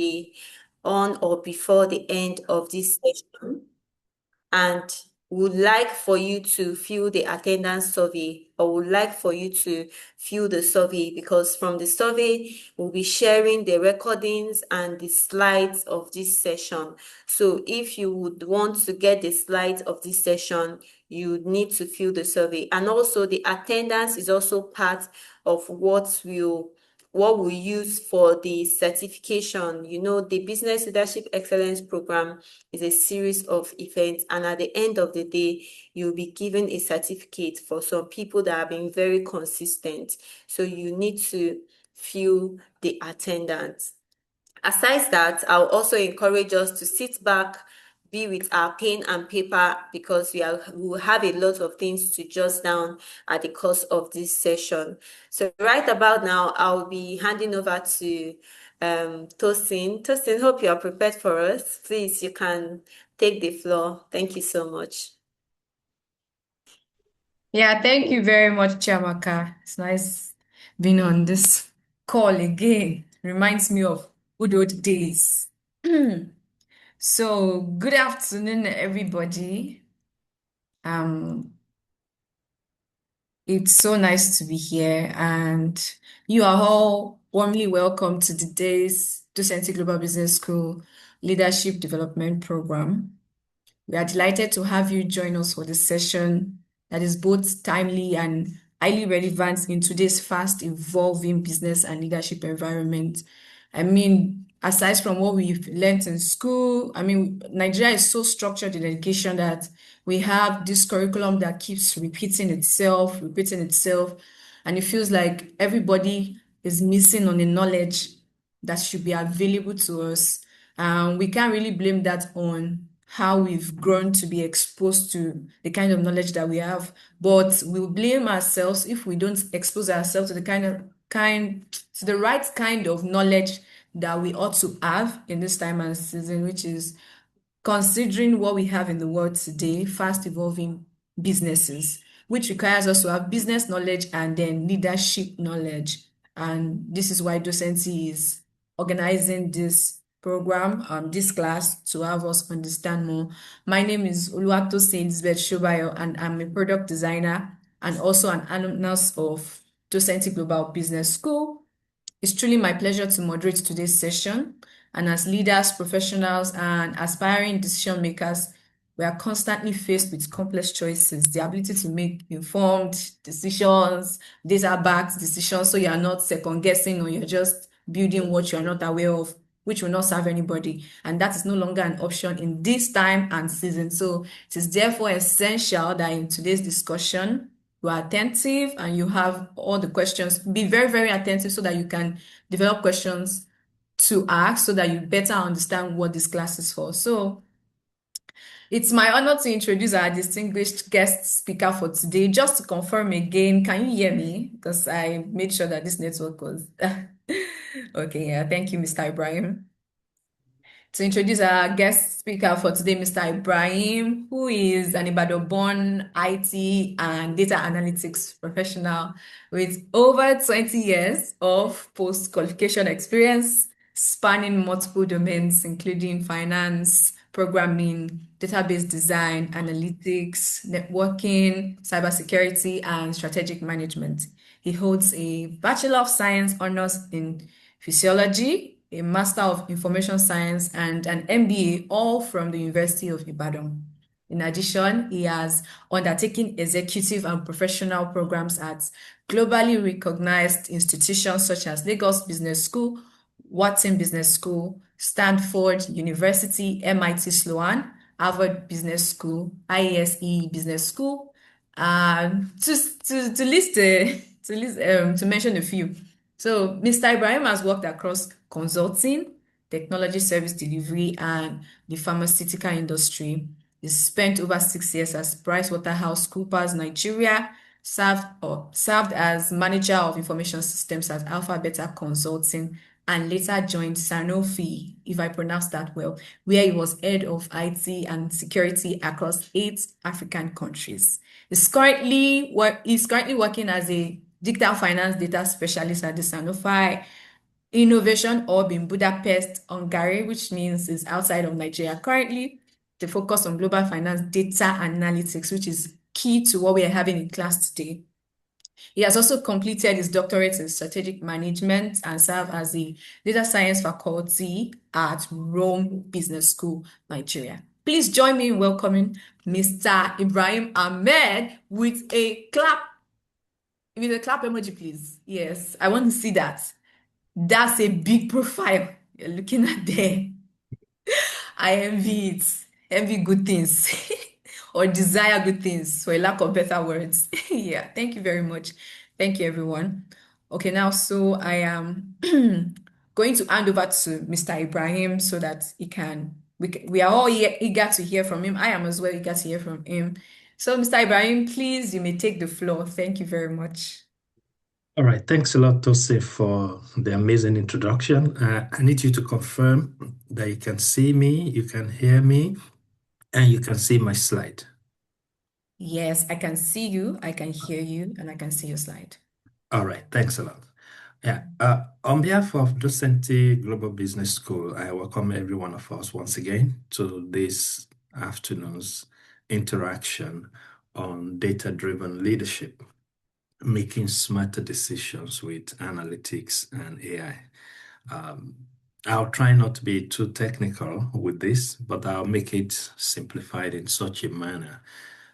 be on or before the end of this session, and would like for you to fill the attendance survey, or would like for you to fill the survey, because from the survey we'll be sharing the recordings and the slides of this session. So if you would want to get the slides of this session, you need to fill the survey. And also the attendance is also part of what we use for the certification. The Business Leadership Excellence Program is a series of events, and at the end of the day, you'll be given a certificate for some people that have been very consistent. So you need to fill the attendance. Aside that, I'll also encourage us to sit back, be with our pen and paper, because we will have a lot of things to jot down at the course of this session. So right about now, I'll be handing over to Tosin. Tosin, hope you are prepared for us. Please, you can take the floor. Thank you so much. Yeah, thank you very much, Chiamaka. It's nice being on this call again. Reminds me of good old days. So, good afternoon, everybody. Um, it's so nice to be here, and you are all warmly welcome to today's Docenti Global Business School Leadership Development Program. We are delighted to have you join us for this session that is both timely and highly relevant in today's fast evolving business and leadership environment. I mean, aside from what we've learned in school, I mean, Nigeria is so structured in education that we have this curriculum that keeps repeating itself, and it feels like everybody is missing on the knowledge that should be available to us. We can't really blame that on how we've grown to be exposed to the kind of knowledge that we have, but we'll blame ourselves if we don't expose ourselves to the right kind of knowledge that we ought to have in this time and season, which is considering what we have in the world today, fast evolving businesses, which requires us to have business knowledge and then leadership knowledge. And this is why Docenti is organizing this program, this class, to have us understand more. My name is Oluwatosin Elizabeth Shobayo, and I'm a product designer and also an alumnus of Docenti Global Business School. It's truly my pleasure to moderate today's session. And as leaders, professionals, and aspiring decision makers, we are constantly faced with complex choices, the ability to make informed decisions, data-backed decisions, so you're not second guessing or you're just building what you're not aware of, which will not serve anybody. And that is no longer an option in this time and season. So it is therefore essential that in today's discussion, you are attentive and you have all the questions. Be very, very attentive so that you can develop questions to ask so that you better understand what this class is for. So it's my honor to introduce our distinguished guest speaker for today. Just to confirm again, can you hear me? Because I made sure that this network was okay. Yeah, thank you, Mr. Ibrahim. To introduce our guest speaker for today, Mr. Ibrahim, who is an Ibadan-born IT and data analytics professional with over 20 years of post-qualification experience spanning multiple domains, including finance, programming, database design, analytics, networking, cybersecurity, and strategic management. He holds a Bachelor of Science honors in physiology, a Master of Information Science, and an MBA, all from the University of Ibadan. In addition, he has undertaken executive and professional programs at globally recognized institutions such as Lagos Business School, Wharton Business School, Stanford University, MIT Sloan, Harvard Business School, IASE Business School, to mention a few. So Mr. Ibrahim has worked across consulting, technology service delivery, and the pharmaceutical industry. He spent over 6 years as PricewaterhouseCoopers Nigeria, served as manager of information systems at Alpha Beta Consulting, and later joined Sanofi, if I pronounce that well, where he was head of IT and security across 8 African countries. He's currently working as a digital finance data specialist at the Sanofi innovation hub in Budapest, Hungary, which means is outside of Nigeria. Currently, the focus on global finance data analytics, which is key to what we are having in class today. He has also completed his doctorate in strategic management and served as the data science faculty at Rome Business School, Nigeria. Please join me in welcoming Mr. Ibrahim Ahmed with a clap emoji, please. Yes, I want to see that. That's a big profile you're looking at there. I envy it. Envy good things or desire good things for a lack of better words. Yeah, thank you very much. Thank you, everyone. Okay, now, so I am going to hand over to Mr. Ibrahim so that we are all eager to hear from him. I am as well eager to hear from him. So, Mr. Ibrahim, please, you may take the floor. Thank you very much. All right, thanks a lot, Tose, for the amazing introduction. I need you to confirm that you can see me, you can hear me, and you can see my slide. Yes, I can see you, I can hear you, and I can see your slide. All right, thanks a lot. Yeah, on behalf of Docente Global Business School, I welcome every one of us once again to this afternoon's interaction on data-driven leadership, making smarter decisions with analytics and AI. I'll try not to be too technical with this, but I'll make it simplified in such a manner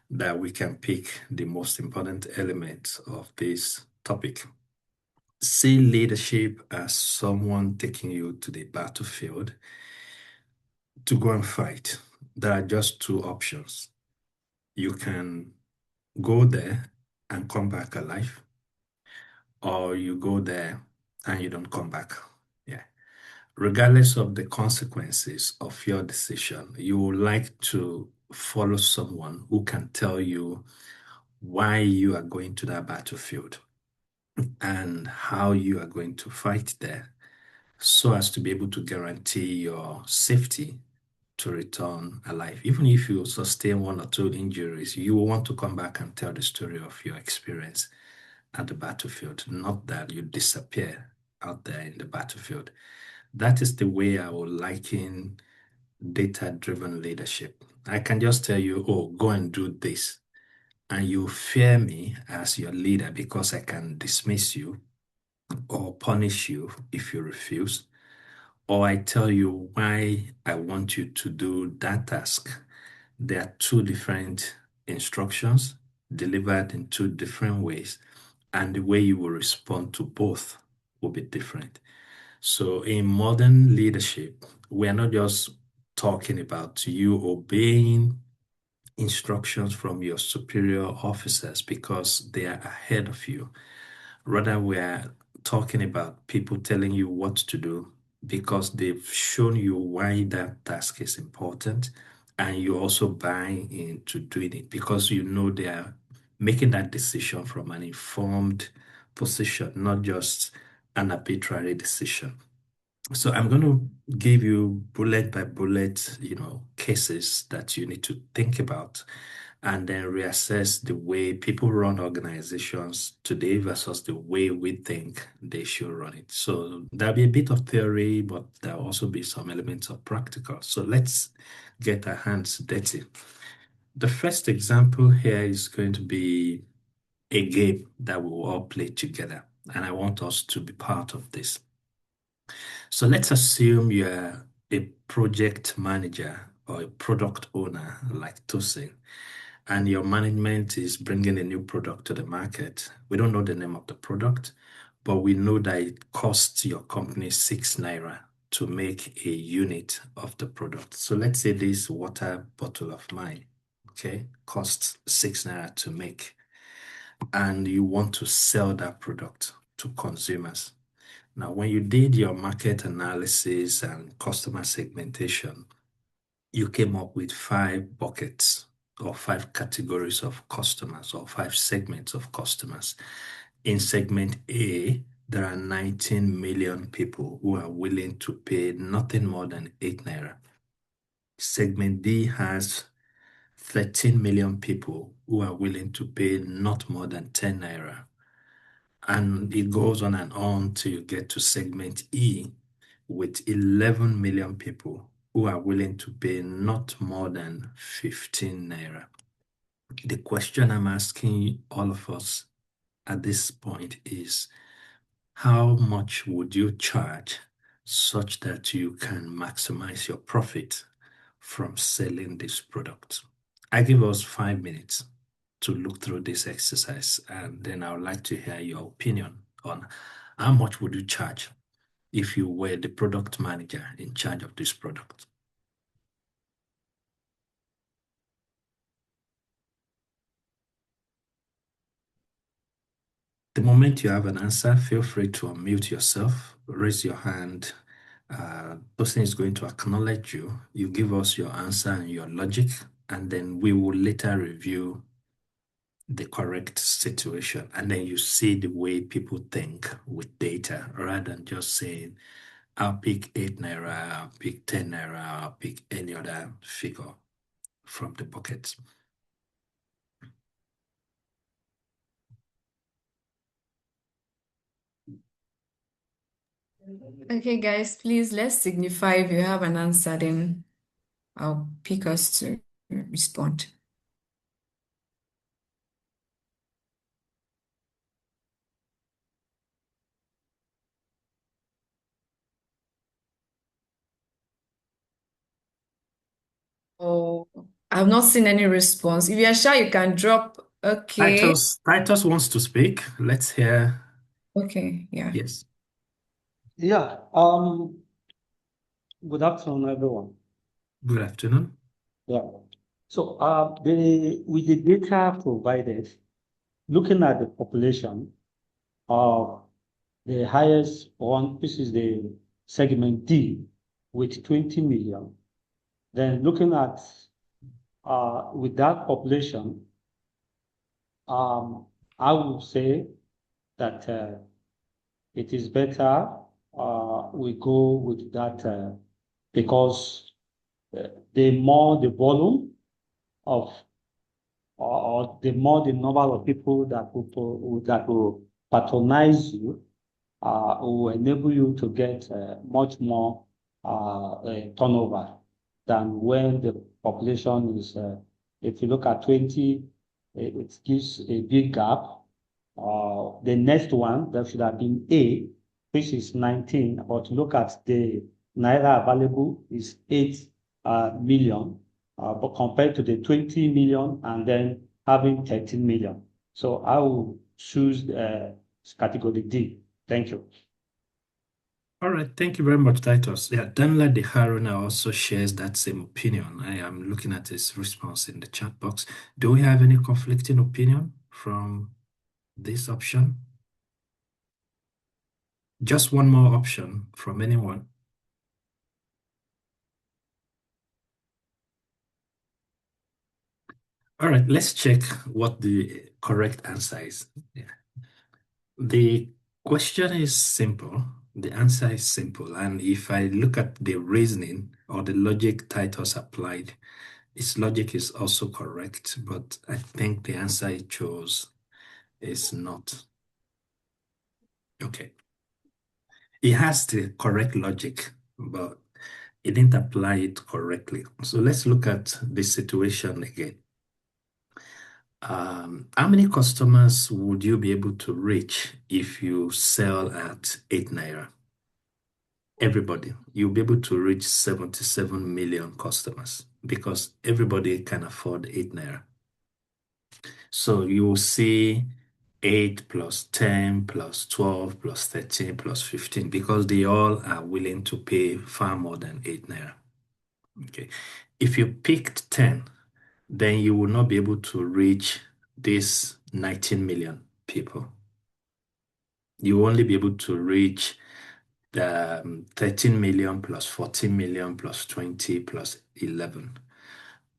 that we can pick the most important elements of this topic. See leadership as someone taking you to the battlefield to go and fight. There are just two options. You can go there and come back alive, or you go there and you don't come back. Yeah. Regardless of the consequences of your decision, you would like to follow someone who can tell you why you are going to that battlefield and how you are going to fight there so as to be able to guarantee your safety to return alive. Even if you sustain one or two injuries, you will want to come back and tell the story of your experience at the battlefield, not that you disappear out there in the battlefield. That is the way I would liken data-driven leadership. I can just tell you, oh, go and do this. And you fear me as your leader because I can dismiss you or punish you if you refuse. Or I tell you why I want you to do that task. There are two different instructions delivered in two different ways, and the way you will respond to both will be different. So in modern leadership, we are not just talking about you obeying instructions from your superior officers because they are ahead of you. Rather, we are talking about people telling you what to do because they've shown you why that task is important, and you also buy into doing it because you know they are making that decision from an informed position, not just an arbitrary decision. So I'm going to give you bullet by bullet, cases that you need to think about and then reassess the way people run organizations today versus the way we think they should run it. So there'll be a bit of theory, but there'll also be some elements of practical. So let's get our hands dirty. The first example here is going to be a game that we will all play together, and I want us to be part of this. So let's assume you're a project manager or a product owner like Tosin, and your management is bringing a new product to the market. We don't know the name of the product, but we know that it costs your company 6 naira to make a unit of the product. So let's say this water bottle of mine, okay, costs 6 naira to make, and you want to sell that product to consumers. Now, when you did your market analysis and customer segmentation, you came up with 5 buckets or 5 categories of customers or 5 segments of customers. In segment A, there are 19 million people who are willing to pay nothing more than 8 naira. Segment D has 13 million people who are willing to pay not more than 10 naira. And it goes on and on till you get to segment E with 11 million people who are willing to pay not more than 15 naira. The question I'm asking all of us at this point is, how much would you charge such that you can maximize your profit from selling this product? I give us 5 minutes to look through this exercise, and then I would like to hear your opinion on how much would you charge if you were the product manager in charge of this product. The moment you have an answer, feel free to unmute yourself, raise your hand. Person is going to acknowledge you. You give us your answer and your logic, and then we will later review the correct situation. And then you see the way people think with data rather than just saying, I'll pick 8 naira, I'll pick 10 naira, I'll pick any other figure from the bucket. Okay, guys, please let's signify if you have an answer, then I'll pick us to respond. Oh, I've not seen any response. If you're sure, you can drop. Okay. Titus wants to speak. Let's hear. Okay, yeah. Yes. Yeah. Good afternoon, everyone. Good afternoon. Yeah. So, with the data provided, looking at the population of the highest one, this is the segment D with 20 million. Then looking at with that population, I would say that it is better we go with that because the more the volume of or the more the number of people that will patronize you will enable you to get much more turnover than when the population is, if you look at 20, it gives a big gap. The next one, that should have been A, which is 19, but look at the Naira available is 8 million, but compared to the 20 million and then having 13 million. So I will choose category D. Thank you. All right, thank you very much, Titus. Yeah, Danla De Haruna also shares that same opinion. I am looking at his response in the chat box. Do we have any conflicting opinion from this option? Just one more option from anyone. All right, let's check what the correct answer is. Yeah. The question is simple. The answer is simple. And if I look at the reasoning or the logic Titus applied, its logic is also correct, but I think the answer he chose is not. Okay. He has the correct logic, but he didn't apply it correctly. So let's look at the situation again. How many customers would you be able to reach if you sell at 8 naira? Everybody. You'll be able to reach 77 million customers because everybody can afford 8 naira. So you will see 8 plus 10 plus 12 plus 13 plus 15 because they all are willing to pay far more than 8 naira. Okay. If you picked 10, then you will not be able to reach this 19 million people. You will only be able to reach the 13 million plus 14 million plus 20 plus 11.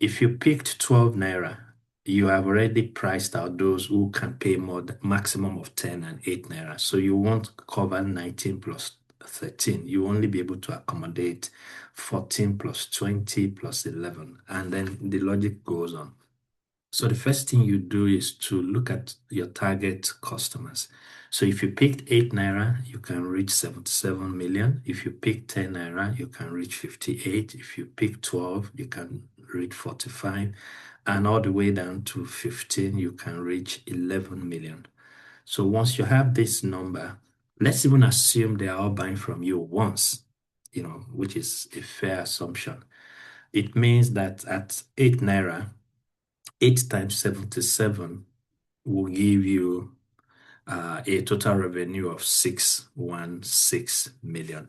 If you picked 12 naira, you have already priced out those who can pay more, maximum of 10 and 8 naira. So you won't cover 19 plus 13. You only be able to accommodate 14 plus 20 plus 11. And then the logic goes on. So the first thing you do is to look at your target customers. So if you picked 8 naira, you can reach 77 million. If you pick 10 naira, you can reach 58. If you pick 12, you can reach 45. And all the way down to 15, you can reach 11 million. So once you have this number, let's even assume they are all buying from you once, which is a fair assumption. It means that at 8 naira, 8 times 77 will give you a total revenue of 616 million.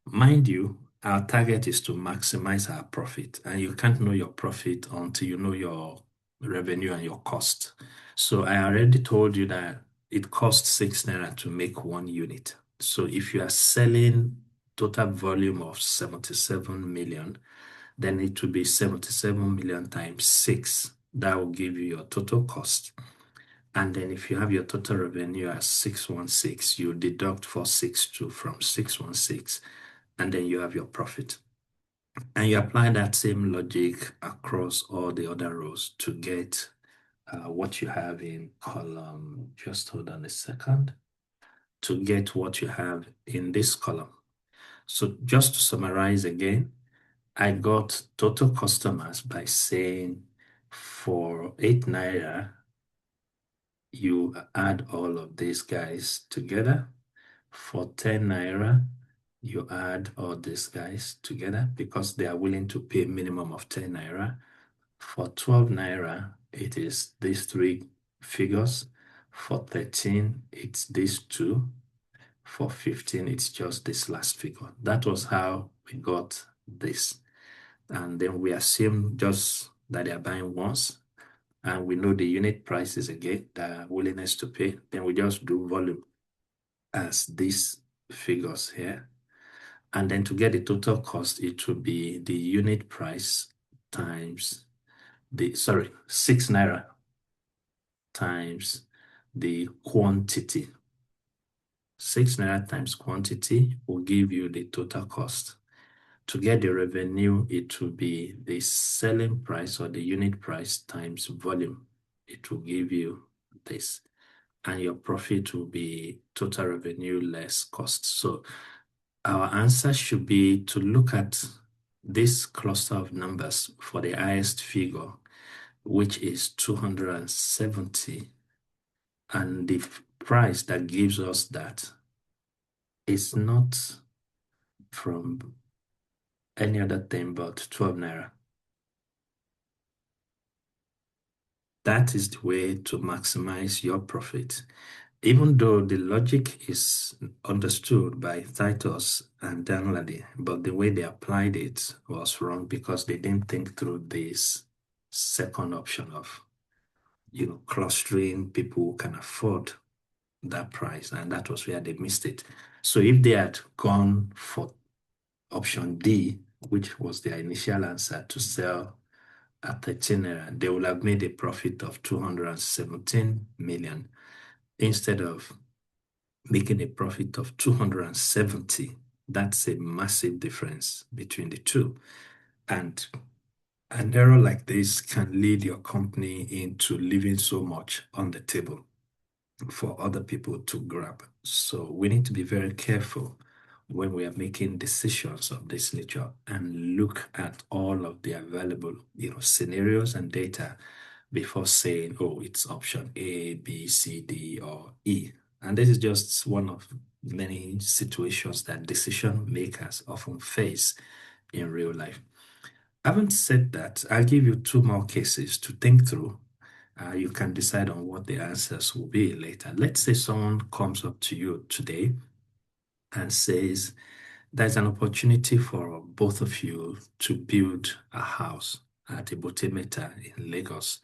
Mind you, our target is to maximize our profit, and you can't know your profit until you know your revenue and your cost. So I already told you that it costs 6 naira to make 1 unit. So if you are selling total volume of 77 million, then it will be 77 million times 6. That will give you your total cost. And then if you have your total revenue as 616, you deduct 462 from 616, and then you have your profit. And you apply that same logic across all the other rows to get what you have in column. Just hold on a second. To get what you have in this column. So just to summarize again, I got total customers by saying for 8 naira, you add all of these guys together. For 10 naira, you add all these guys together because they are willing to pay a minimum of 10 naira. For 12 naira, it is these 3 figures. For 13, it's these 2. For 15, it's just this last figure. That was how we got this. And then we assume just that they are buying once, and we know the unit prices again, the willingness to pay. Then we just do volume as these figures here. And then to get the total cost, it will be the unit price times 6 naira times the quantity. 6 naira times quantity will give you the total cost. To get the revenue, it will be the selling price or the unit price times volume. It will give you this. And your profit will be total revenue less cost. So our answer should be to look at this cluster of numbers for the highest figure, which is 270. And the price that gives us that is not from any other thing but 12 naira. That is the way to maximize your profit. Even though the logic is understood by Titus and Danladi, but the way they applied it was wrong because they didn't think through this second option of, clustering people who can afford that price, and that was where they missed it. So if they had gone for option D, which was their initial answer, to sell at 13 naira, they would have made a profit of 217 million instead of making a profit of 270. That's a massive difference between the two. And an error like this can lead your company into leaving so much on the table for other people to grab. So we need to be very careful when we are making decisions of this nature and look at all of the available, scenarios and data before saying, oh, it's option A, B, C, D, or E. And this is just one of many situations that decision makers often face in real life. Having said that, I'll give you 2 more cases to think through. You can decide on what the answers will be later. Let's say someone comes up to you today and says, there's an opportunity for both of you to build a house at Ibotemeta in Lagos.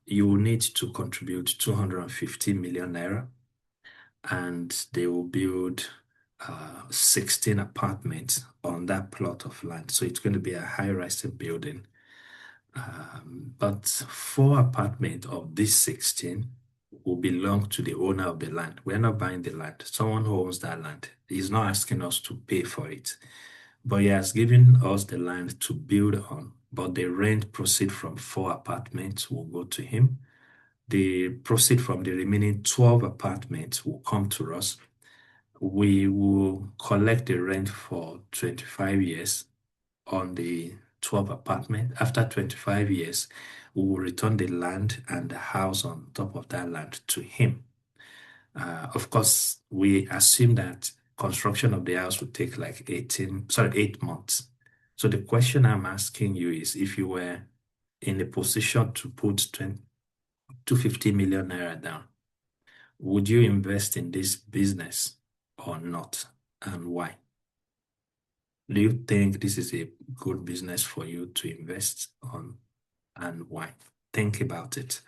You will need to contribute 250 million naira, and they will build 16 apartments on that plot of land. So it's going to be a high-rise building. But 4 apartments of these 16 will belong to the owner of the land. We're not buying the land. Someone who owns that land is not asking us to pay for it, but he has given us the land to build on. but the rent proceed from 4 apartments will go to him. The proceed from the remaining 12 apartments will come to us. We will collect the rent for 25 years on the 12 apartment. After 25 years, we will return the land and the house on top of that land to him. Of course, we assume that construction of the house would take like 8 months. So the question I'm asking you is, if you were in a position to put 250 million naira down, would you invest in this business or not, and why? Do you think this is a good business for you to invest on, and why? Think about it.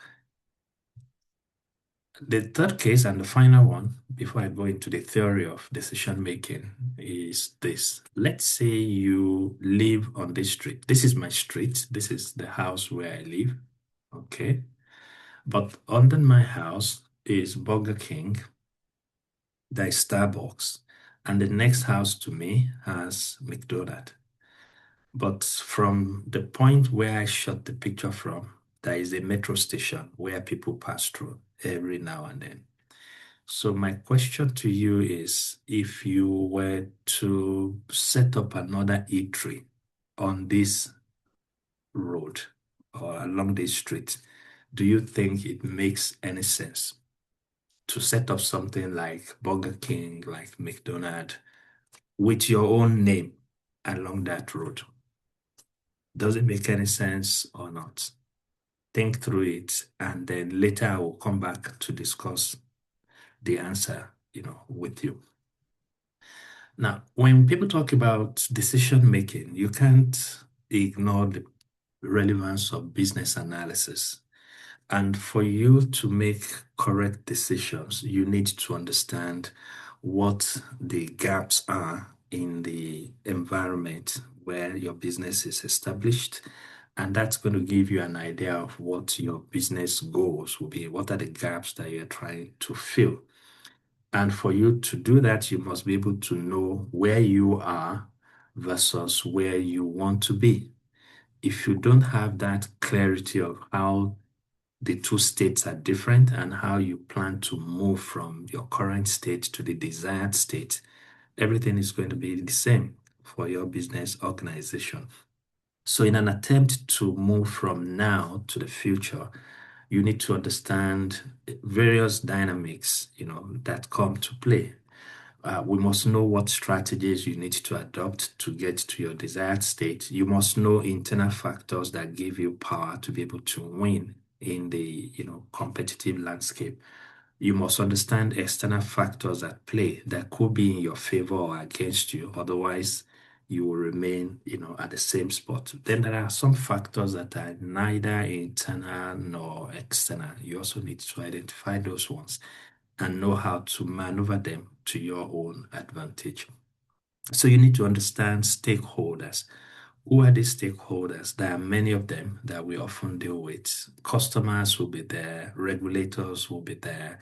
The third case and the final one, before I go into the theory of decision making, is this. Let's say you live on this street. This is my street. This is the house where I live. Okay. But under my house is Burger King, there is Starbucks, and the next house to me has McDonald's. But from the point where I shot the picture from, there is a metro station where people pass through every now and then. So my question to you is, if you were to set up another eatery on this road or along this street, do you think it makes any sense to set up something like Burger King, like McDonald's, with your own name along that road? Does it make any sense or not? Think through it, and then later I will come back to discuss the answer, with you. Now, when people talk about decision making, you can't ignore the relevance of business analysis. And for you to make correct decisions, you need to understand what the gaps are in the environment where your business is established. And that's going to give you an idea of what your business goals will be. What are the gaps that you're trying to fill? And for you to do that, you must be able to know where you are versus where you want to be. If you don't have that clarity of how the two states are different and how you plan to move from your current state to the desired state, everything is going to be the same for your business organization. So in an attempt to move from now to the future, you need to understand various dynamics, that come to play. We must know what strategies you need to adopt to get to your desired state. You must know internal factors that give you power to be able to win in the, competitive landscape. You must understand external factors at play that could be in your favor or against you. Otherwise, you will remain, at the same spot. Then there are some factors that are neither internal nor external. You also need to identify those ones and know how to maneuver them to your own advantage. So you need to understand stakeholders. Who are these stakeholders? There are many of them that we often deal with. Customers will be there, regulators will be there,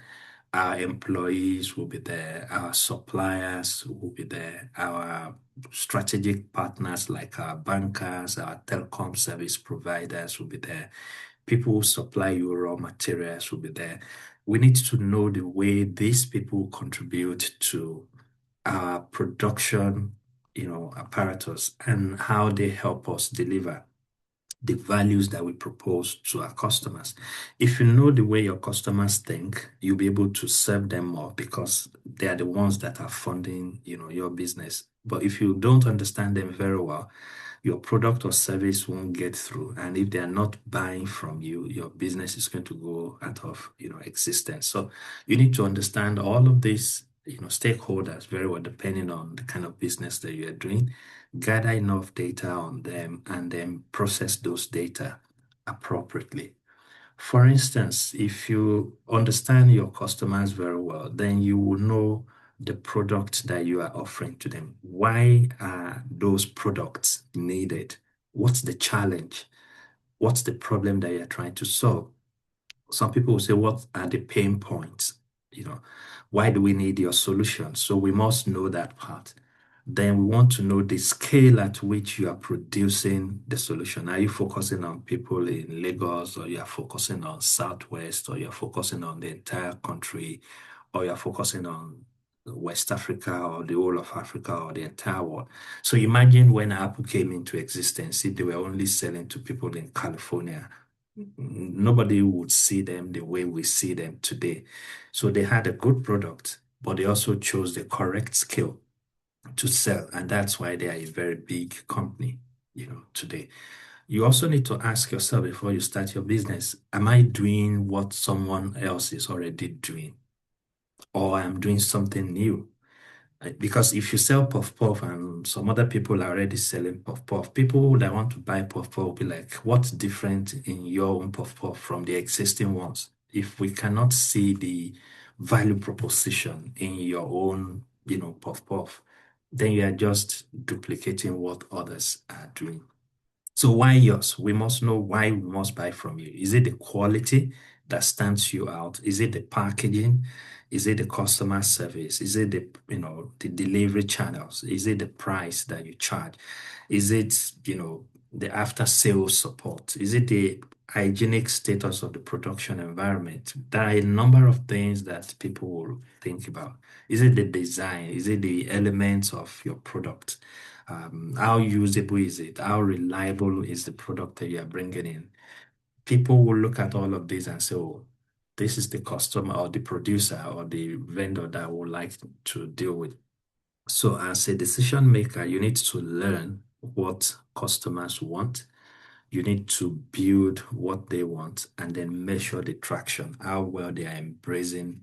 our employees will be there, our suppliers will be there, our strategic partners like our bankers, our telecom service providers will be there, people who supply you raw materials will be there. We need to know the way these people contribute to our production, apparatus, and how they help us deliver the values that we propose to our customers. If you know the way your customers think, you'll be able to serve them more because they are the ones that are funding, your business. But if you don't understand them very well, your product or service won't get through. And if they are not buying from you, your business is going to go out of, existence. So you need to understand all of these, stakeholders very well, depending on the kind of business that you are doing. Gather enough data on them and then process those data appropriately. For instance, if you understand your customers very well, then you will know the product that you are offering to them. Why are those products needed? What's the challenge? What's the problem that you're trying to solve? Some people will say, what are the pain points? Why do we need your solution? So we must know that part. Then we want to know the scale at which you are producing the solution. Are you focusing on people in Lagos, or you are focusing on Southwest, or you're focusing on the entire country, or you're focusing on West Africa, or the whole of Africa, or the entire world? So imagine when Apple came into existence, if they were only selling to people in California, nobody would see them the way we see them today. So they had a good product, but they also chose the correct scale to sell. And that's why they are a very big company, today. You also need to ask yourself before you start your business, am I doing what someone else is already doing? Or I'm doing something new? Because if you sell puff puff and some other people are already selling puff puff, people that want to buy puff puff will be like, what's different in your own puff puff from the existing ones? If we cannot see the value proposition in your own, puff puff, then you are just duplicating what others are doing. So why yours? We must know why we must buy from you. Is it the quality that stands you out? Is it the packaging? Is it the customer service? Is it the delivery channels? Is it the price that you charge? Is it, the after sales support? Is it the hygienic status of the production environment? There are a number of things that people will think about. Is it the design? Is it the elements of your product? How usable is it? How reliable is the product that you are bringing in? People will look at all of this and say, oh, this is the customer or the producer or the vendor that I would like to deal with. So as a decision maker, you need to learn what customers want. You need to build what they want and then measure the traction, how well they are embracing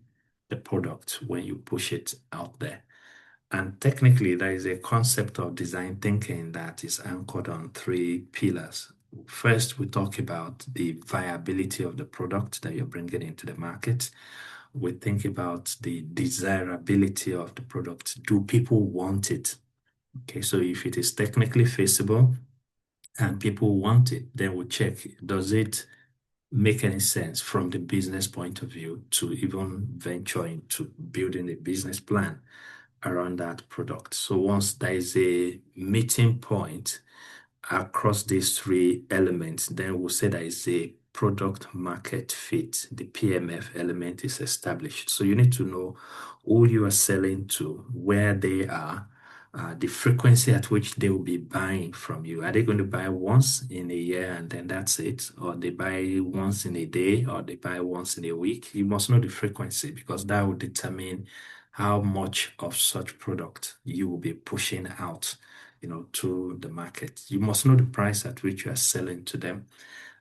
the product when you push it out there. And technically, there is a concept of design thinking that is anchored on three pillars. First, we talk about the viability of the product that you're bringing into the market. We think about the desirability of the product. Do people want it? Okay, so if it is technically feasible and people want it, then we check, does it make any sense from the business point of view to even venture into building a business plan around that product? So once there is a meeting point across these three elements, then we'll say there is a product market fit. The PMF element is established. So you need to know who you are selling to, where they are, the frequency at which they will be buying from you. Are they going to buy once in a year and then that's it? Or they buy once in a day, or they buy once in a week? You must know the frequency, because that will determine how much of such product you will be pushing out, to the market. You must know the price at which you are selling to them.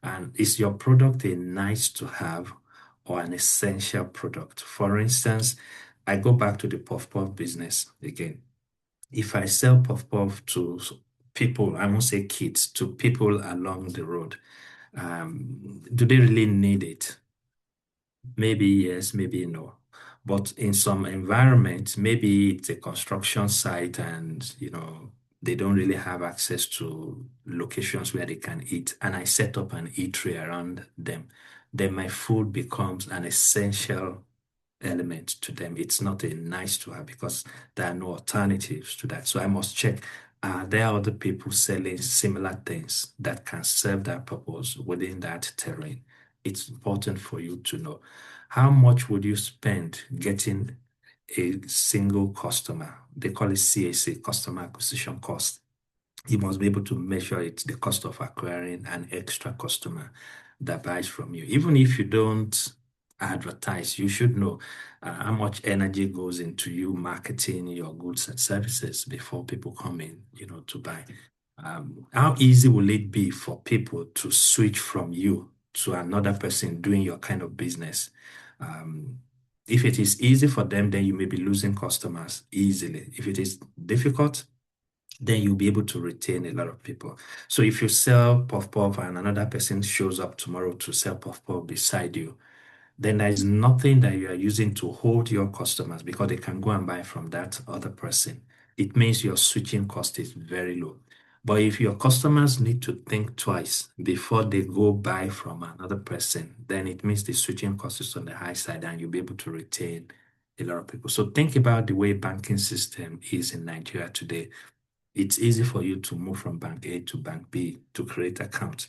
And is your product a nice to have or an essential product? For instance, I go back to the puff puff business again. If I sell puff puff to people, I won't say kids, to people along the road, do they really need it? Maybe yes, maybe no. But in some environments, maybe it's a construction site and, they don't really have access to locations where they can eat. And I set up an eatery around them. Then my food becomes an essential element to them. It's not a nice to have, because there are no alternatives to that. So I must check, are there other people selling similar things that can serve that purpose within that terrain? It's important for you to know how much would you spend getting a single customer. They call it CAC, customer acquisition cost. You must be able to measure it, the cost of acquiring an extra customer that buys from you. Even if you don't advertise, you should know how much energy goes into you marketing your goods and services before people come in, to buy. How easy will it be for people to switch from you to another person doing your kind of business? If it is easy for them, then you may be losing customers easily. If it is difficult, then you'll be able to retain a lot of people. So if you sell puff puff and another person shows up tomorrow to sell puff puff beside you, then there is nothing that you are using to hold your customers, because they can go and buy from that other person. It means your switching cost is very low. But if your customers need to think twice before they go buy from another person, then it means the switching cost is on the high side and you'll be able to retain a lot of people. So think about the way banking system is in Nigeria today. It's easy for you to move from bank A to bank B to create account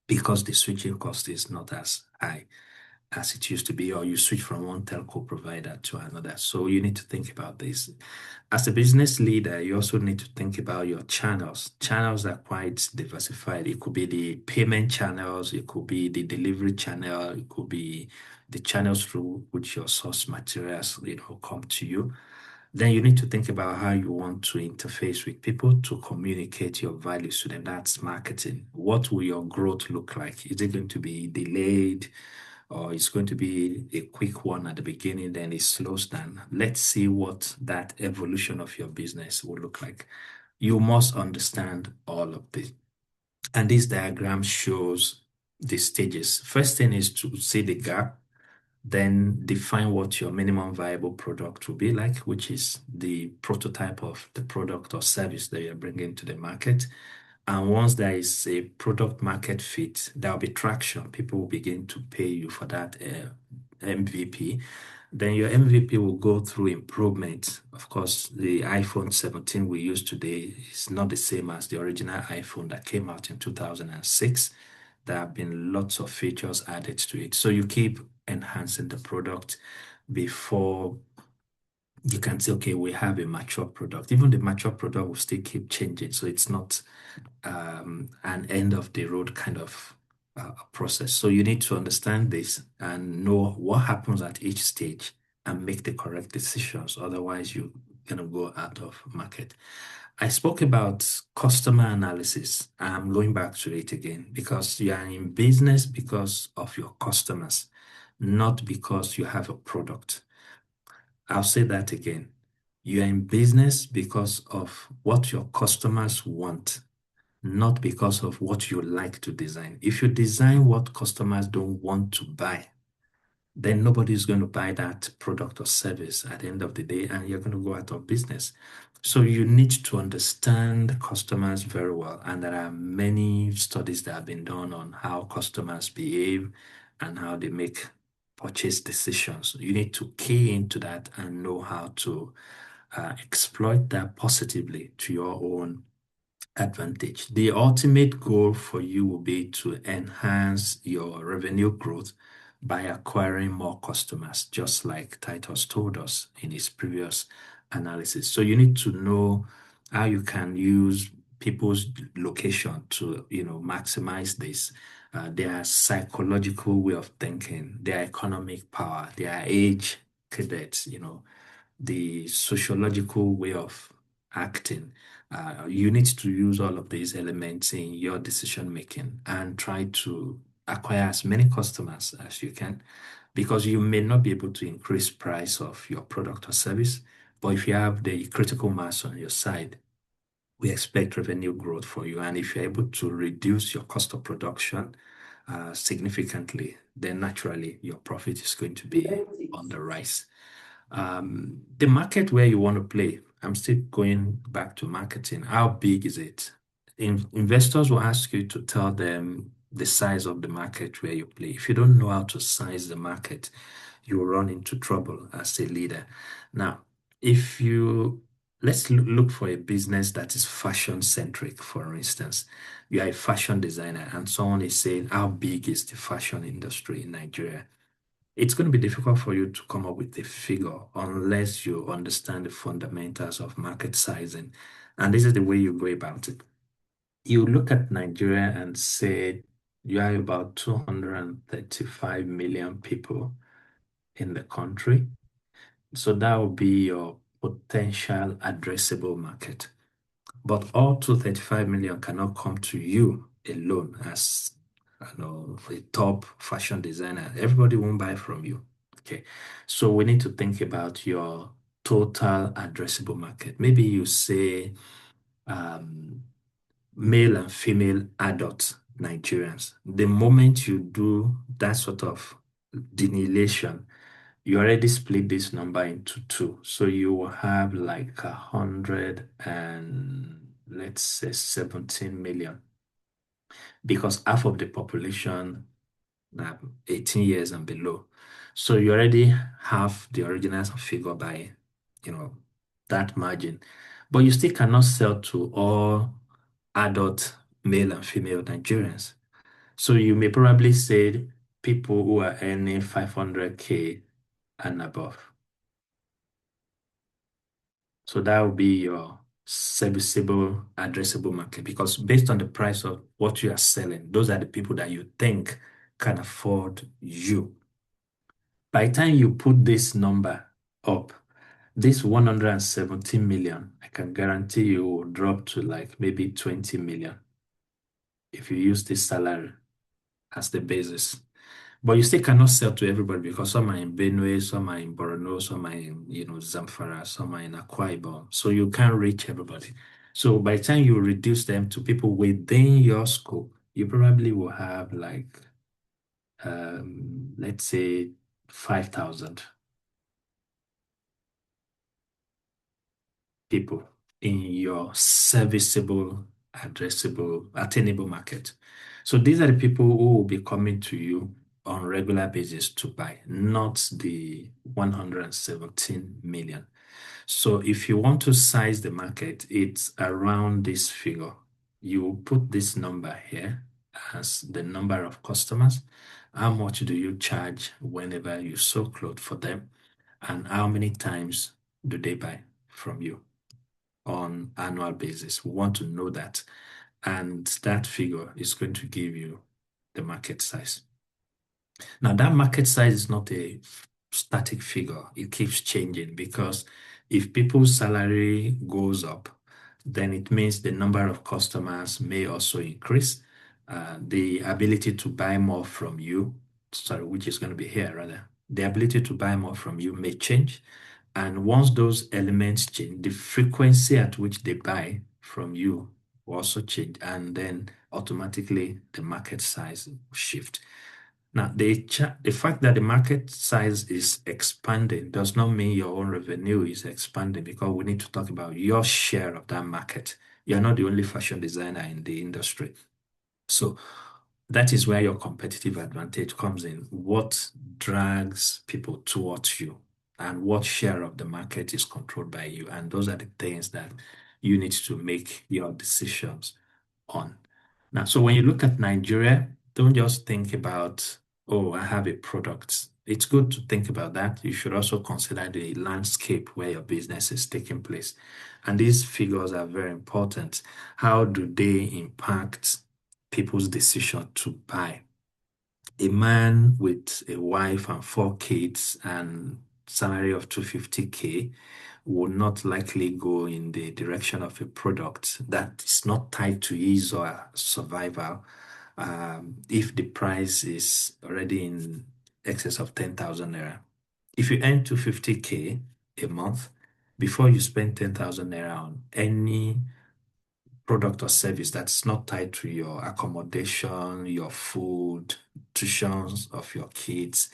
because the switching cost is not as high as it used to be, or you switch from one telco provider to another. So you need to think about this. As a business leader, you also need to think about your channels. Channels are quite diversified. It could be the payment channels, it could be the delivery channel, it could be the channels through which your source materials, come to you. Then you need to think about how you want to interface with people to communicate your values to them. That's marketing. What will your growth look like? Is it going to be delayed, or it's going to be a quick one at the beginning, then it slows down? Let's see what that evolution of your business will look like. You must understand all of this. And this diagram shows the stages. First thing is to see the gap, then define what your minimum viable product will be like, which is the prototype of the product or service that you're bringing to the market. And once there is a product market fit, there'll be traction. People will begin to pay you for that MVP. Then your MVP will go through improvement. Of course, the iPhone 17 we use today is not the same as the original iPhone that came out in 2006. There have been lots of features added to it. So you keep enhancing the product before you can say, okay, we have a mature product. Even the mature product will still keep changing. So it's not an end of the road kind of process. So you need to understand this and know what happens at each stage and make the correct decisions. Otherwise, you're going to go out of market. I spoke about customer analysis. I'm going back to it again because you are in business because of your customers, not because you have a product. I'll say that again. You are in business because of what your customers want, not because of what you like to design. If you design what customers don't want to buy, then nobody's going to buy that product or service at the end of the day, and you're going to go out of business. So you need to understand customers very well. And there are many studies that have been done on how customers behave and how they make purchase decisions. You need to key into that and know how to exploit that positively to your own advantage. The ultimate goal for you will be to enhance your revenue growth by acquiring more customers, just like Titus told us in his previous analysis. So you need to know how you can use people's location to, maximize this. Their psychological way of thinking, their economic power, their age cadets, the sociological way of acting. You need to use all of these elements in your decision making and try to acquire as many customers as you can, because you may not be able to increase price of your product or service, but if you have the critical mass on your side, we expect revenue growth for you. And if you're able to reduce your cost of production significantly, then naturally your profit is going to be on the rise. The market where you want to play, I'm still going back to marketing. How big is it? Investors will ask you to tell them the size of the market where you play. If you don't know how to size the market, you will run into trouble as a leader. Now, let's look for a business that is fashion centric, for instance. You are a fashion designer and someone is saying, how big is the fashion industry in Nigeria? It's going to be difficult for you to come up with a figure unless you understand the fundamentals of market sizing. And this is the way you go about it. You look at Nigeria and say you have about 235 million people in the country. So that will be your potential addressable market. But all 235 million cannot come to you alone as a top fashion designer. Everybody won't buy from you. Okay. So we need to think about your total addressable market. Maybe you say male and female adult Nigerians. The moment you do that sort of delineation, you already split this number into two. So you will have like 100 and let's say 17 million, because half of the population are 18 years and below. So you already have the original figure by, that margin. But you still cannot sell to all adult male and female Nigerians. So you may probably say people who are earning 500K and above. So that will be your serviceable, addressable market because based on the price of what you are selling, those are the people that you think can afford you. By the time you put this number up, this 117 million, I can guarantee you will drop to like maybe 20 million if you use this salary as the basis. But you still cannot sell to everybody because some are in Benue, some are in Borno, some are in, Zamfara, some are in Akwa Ibom. So you can't reach everybody. So by the time you reduce them to people within your scope, you probably will have like, let's say 5,000 people in your serviceable, addressable, attainable market. So these are the people who will be coming to you on regular basis to buy, not the 117 million. So if you want to size the market, it's around this figure. You put this number here as the number of customers. How much do you charge whenever you sew clothes for them? And how many times do they buy from you on annual basis? We want to know that. And that figure is going to give you the market size. Now, that market size is not a static figure. It keeps changing because if people's salary goes up, then it means the number of customers may also increase. The ability to buy more from you, sorry, which is going to be here rather, the ability to buy more from you may change. And once those elements change, the frequency at which they buy from you will also change. And then automatically the market size will shift. Now, the fact that the market size is expanding does not mean your own revenue is expanding because we need to talk about your share of that market. You're not the only fashion designer in the industry. So that is where your competitive advantage comes in. What drags people towards you and what share of the market is controlled by you. And those are the things that you need to make your decisions on. Now, so when you look at Nigeria, don't just think about, oh, I have a product. It's good to think about that. You should also consider the landscape where your business is taking place. And these figures are very important. How do they impact people's decision to buy? A man with a wife and 4 kids and salary of 250K would not likely go in the direction of a product that is not tied to his or her survival if the price is already in excess of 10,000 naira. If you earn 250K a month, before you spend 10,000 naira on any product or service that's not tied to your accommodation, your food, tuitions of your kids,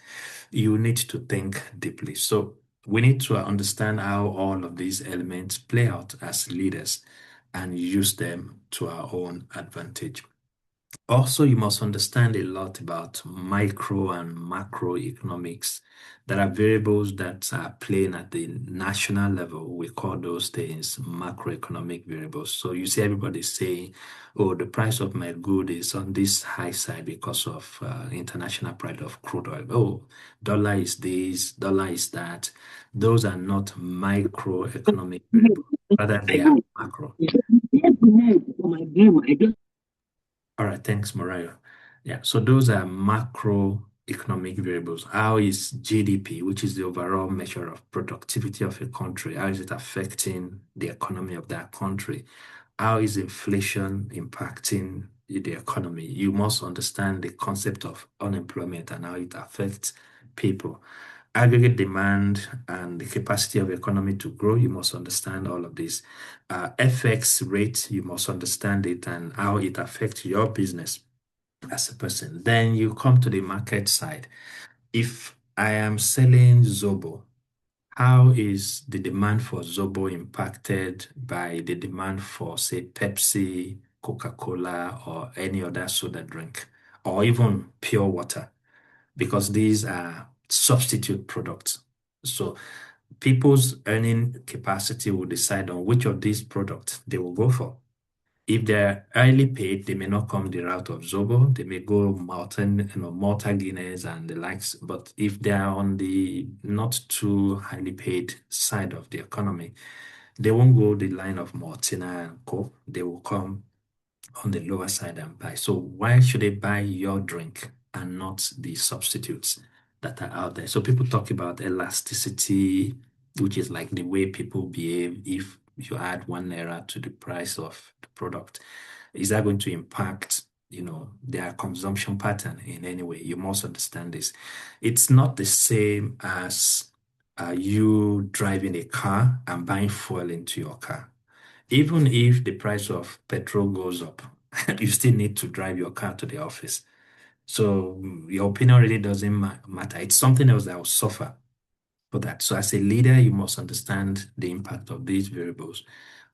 you need to think deeply. So we need to understand how all of these elements play out as leaders and use them to our own advantage. Also, you must understand a lot about micro and macroeconomics. There are variables that are playing at the national level. We call those things macroeconomic variables. So you see everybody saying, oh, the price of my good is on this high side because of international price of crude oil. Oh, dollar is this, dollar is that. Those are not microeconomic variables. Rather, they are macro. All right, thanks, Mariah. Yeah, so those are macroeconomic variables. How is GDP, which is the overall measure of productivity of a country, how is it affecting the economy of that country? How is inflation impacting the economy? You must understand the concept of unemployment and how it affects people. Aggregate demand and the capacity of the economy to grow, you must understand all of this. FX rate, you must understand it and how it affects your business as a person. Then you come to the market side. If I am selling Zobo, how is the demand for Zobo impacted by the demand for, say, Pepsi, Coca-Cola, or any other soda drink, or even pure water? Because these are substitute products. So people's earning capacity will decide on which of these products they will go for. If they're highly paid, they may not come the route of Zobo. They may go Malta Guinness and the likes. But if they are on the not too highly paid side of the economy, they won't go the line of Maltina and Co. They will come on the lower side and buy. So why should they buy your drink and not the substitutes that are out there? So people talk about elasticity, which is like the way people behave if you add 1 naira to the price of the product. Is that going to impact, their consumption pattern in any way? You must understand this. It's not the same as you driving a car and buying fuel into your car. Even if the price of petrol goes up, you still need to drive your car to the office. So your opinion really doesn't matter. It's something else that will suffer for that. So as a leader, you must understand the impact of these variables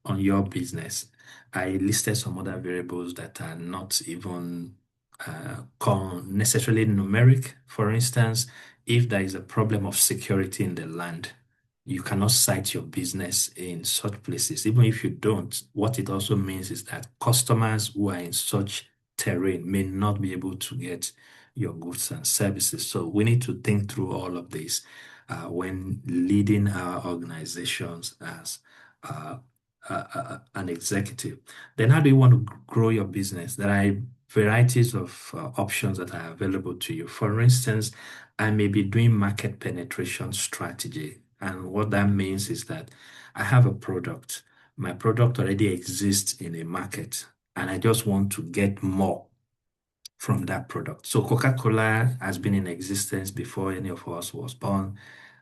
on your business. I listed some other variables that are not even necessarily numeric. For instance, if there is a problem of security in the land, you cannot cite your business in such places. Even if you don't, what it also means is that customers who are in such terrain may not be able to get your goods and services. So we need to think through all of this when leading our organizations as an executive. Then how do you want to grow your business? There are varieties of options that are available to you. For instance, I may be doing market penetration strategy. And what that means is that I have a product. My product already exists in a market, and I just want to get more from that product. So Coca-Cola has been in existence before any of us was born,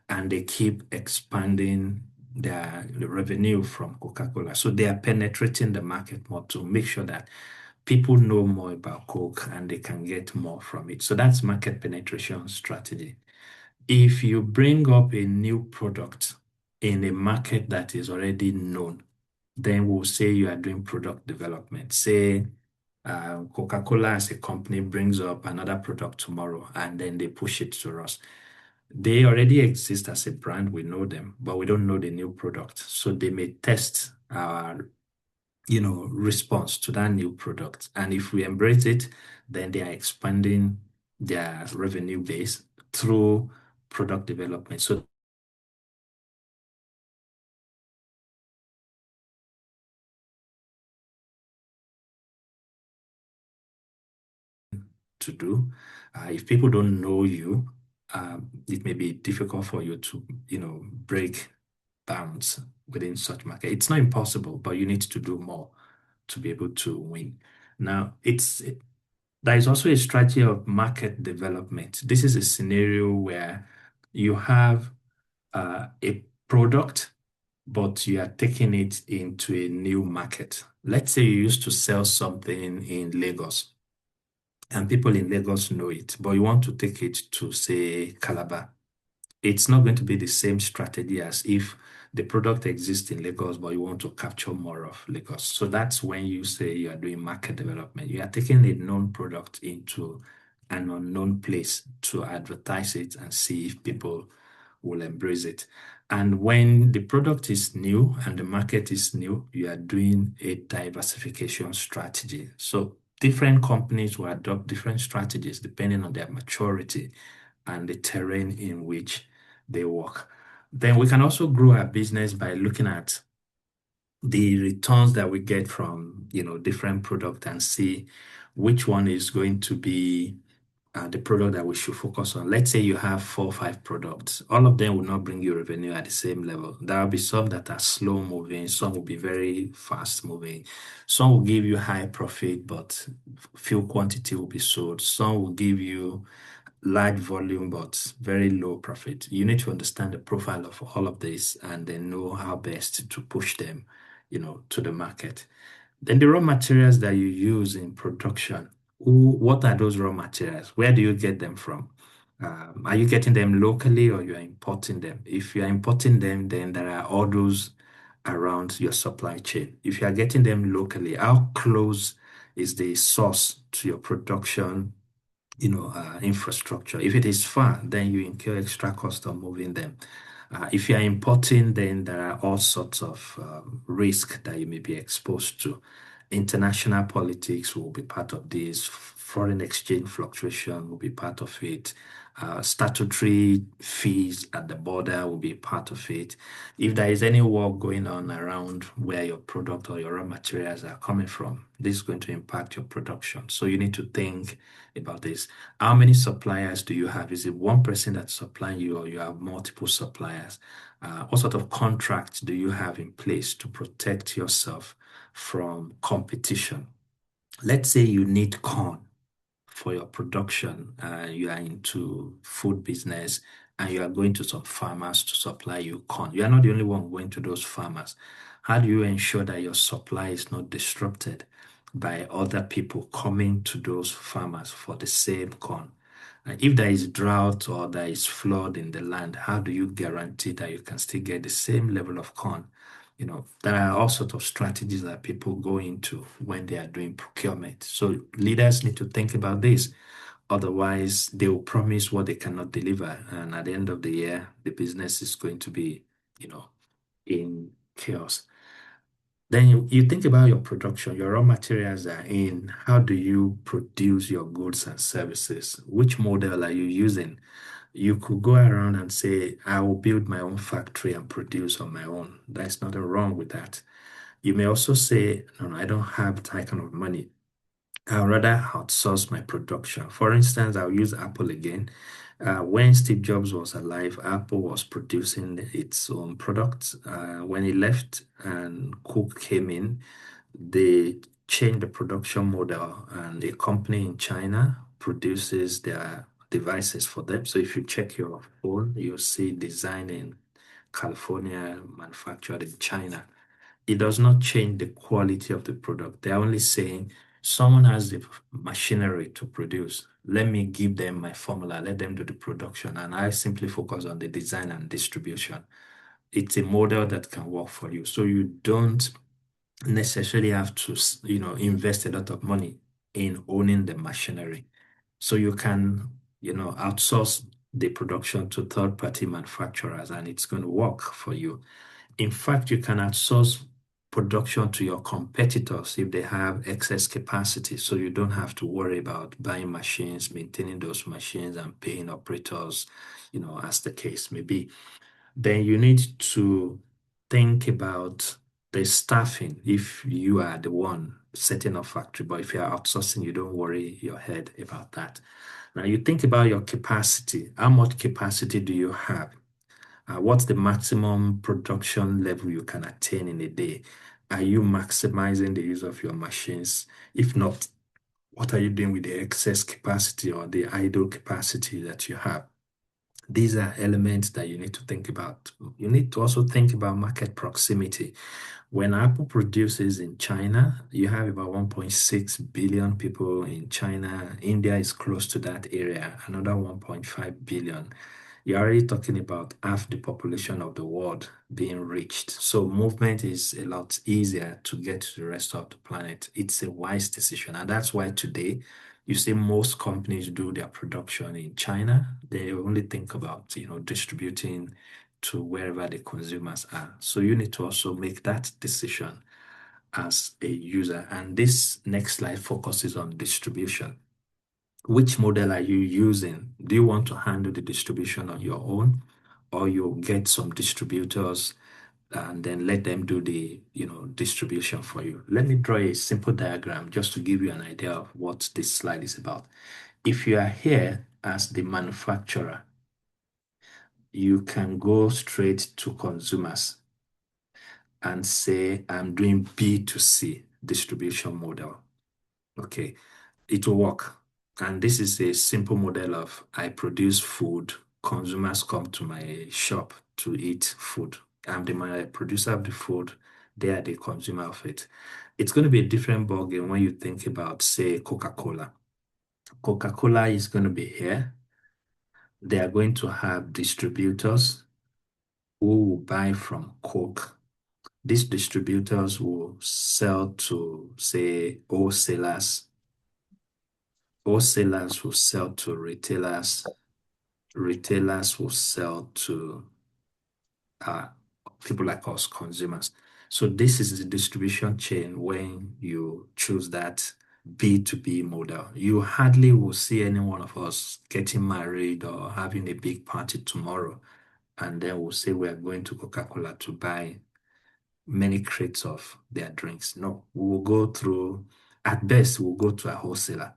and they keep expanding the revenue from Coca-Cola. So they are penetrating the market more to make sure that people know more about Coke and they can get more from it. So that's market penetration strategy. If you bring up a new product in a market that is already known, then we'll say you are doing product development. Say Coca-Cola as a company brings up another product tomorrow and then they push it to us. They already exist as a brand, we know them, but we don't know the new product. So they may test our response to that new product. And if we embrace it, then they are expanding their revenue base through product development. So to do, if people don't know you, it may be difficult for you to, break bounds within such market. It's not impossible, but you need to do more to be able to win. Now, there is also a strategy of market development. This is a scenario where you have a product, but you are taking it into a new market. Let's say you used to sell something in Lagos, and people in Lagos know it, but you want to take it to, say, Calabar. It's not going to be the same strategy as if the product exists in Lagos, but you want to capture more of Lagos. So that's when you say you are doing market development. You are taking a known product into an unknown place to advertise it and see if people will embrace it. And when the product is new and the market is new, you are doing a diversification strategy. So different companies will adopt different strategies depending on their maturity and the terrain in which they work. Then we can also grow our business by looking at the returns that we get from different products and see which one is going to be the product that we should focus on. Let's say you have 4 or 5 products. All of them will not bring you revenue at the same level. There will be some that are slow moving, some will be very fast moving, some will give you high profit, but few quantity will be sold. Some will give you large volume, but very low profit. You need to understand the profile of all of this and then know how best to push them, to the market. Then the raw materials that you use in production, what are those raw materials? Where do you get them from? Are you getting them locally or you are importing them? If you are importing them, then there are orders around your supply chain. If you are getting them locally, how close is the source to your production infrastructure. If it is far, then you incur extra cost of moving them. If you are importing, then there are all sorts of risk that you may be exposed to. International politics will be part of this. Foreign exchange fluctuation will be part of it. Statutory fees at the border will be part of it. If there is any war going on around where your product or your raw materials are coming from, this is going to impact your production. So you need to think about this. How many suppliers do you have? Is it one person that's supplying you, or you have multiple suppliers? What sort of contracts do you have in place to protect yourself from competition? Let's say you need corn for your production, you are into food business, and you are going to some farmers to supply you corn. You are not the only one going to those farmers. How do you ensure that your supply is not disrupted by other people coming to those farmers for the same corn? And if there is drought or there is flood in the land, how do you guarantee that you can still get the same level of corn? There are all sorts of strategies that people go into when they are doing procurement. So leaders need to think about this. Otherwise, they will promise what they cannot deliver. And at the end of the year, the business is going to be, in chaos. Then you think about your production, your raw materials are in. How do you produce your goods and services? Which model are you using? You could go around and say, I will build my own factory and produce on my own. There's nothing wrong with that. You may also say, no, no, I don't have that kind of money. I'd rather outsource my production. For instance, I'll use Apple again. When Steve Jobs was alive, Apple was producing its own products. When he left and Cook came in, they changed the production model, and a company in China produces their devices for them. So if you check your phone, you'll see design in California, manufactured in China. It does not change the quality of the product. They're only saying someone has the machinery to produce. Let me give them my formula, let them do the production, and I simply focus on the design and distribution. It's a model that can work for you. So you don't necessarily have to, invest a lot of money in owning the machinery. So you can, outsource the production to third-party manufacturers, and it's going to work for you. In fact, you can outsource production to your competitors if they have excess capacity, so you don't have to worry about buying machines, maintaining those machines, and paying operators, as the case may be. Then you need to think about the staffing if you are the one setting up factory, but if you're outsourcing, you don't worry your head about that. Now you think about your capacity. How much capacity do you have? What's the maximum production level you can attain in a day? Are you maximizing the use of your machines? If not, what are you doing with the excess capacity or the idle capacity that you have? These are elements that you need to think about. You need to also think about market proximity. When Apple produces in China, you have about 1.6 billion people in China. India is close to that area, another 1.5 billion. You're already talking about half the population of the world being reached. So movement is a lot easier to get to the rest of the planet. It's a wise decision. And that's why today you see most companies do their production in China. They only think about, distributing to wherever the consumers are. So you need to also make that decision as a user. And this next slide focuses on distribution. Which model are you using? Do you want to handle the distribution on your own, or you get some distributors and then let them do the, distribution for you? Let me draw a simple diagram just to give you an idea of what this slide is about. If you are here as the manufacturer, you can go straight to consumers and say, I'm doing B2C distribution model. Okay, it will work. And this is a simple model of I produce food, consumers come to my shop to eat food. I'm the producer of the food, they are the consumer of it. It's going to be a different ballgame when you think about, say, Coca-Cola. Coca-Cola is going to be here. They are going to have distributors who will buy from Coke. These distributors will sell to, say, wholesalers Wholesalers will sell to retailers. Retailers will sell to uh, people like us, consumers. So this is the distribution chain when you choose that B2B model. You hardly will see any one of us getting married or having a big party tomorrow, and then we'll say we are going to Coca-Cola to buy many crates of their drinks. No, we will go through, at best, we'll go to a wholesaler.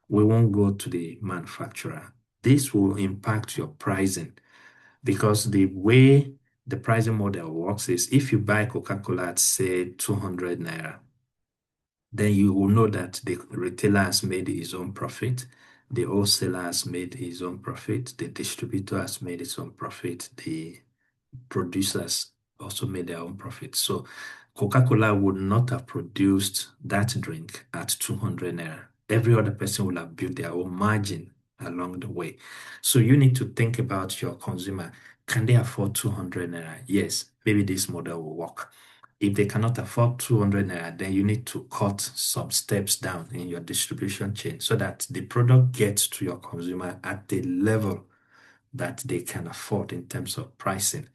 We won't go to the manufacturer. This will impact your pricing because the way the pricing model works is if you buy Coca-Cola at say 200 naira, then you will know that the retailer has made his own profit, the wholesaler has made his own profit, the distributor has made his own profit, the producers also made their own profit. So Coca-Cola would not have produced that drink at 200 naira. Every other person will have built their own margin along the way. So you need to think about your consumer. Can they afford 200 naira? Yes, maybe this model will work. If they cannot afford 200 naira, then you need to cut some steps down in your distribution chain so that the product gets to your consumer at the level that they can afford in terms of pricing.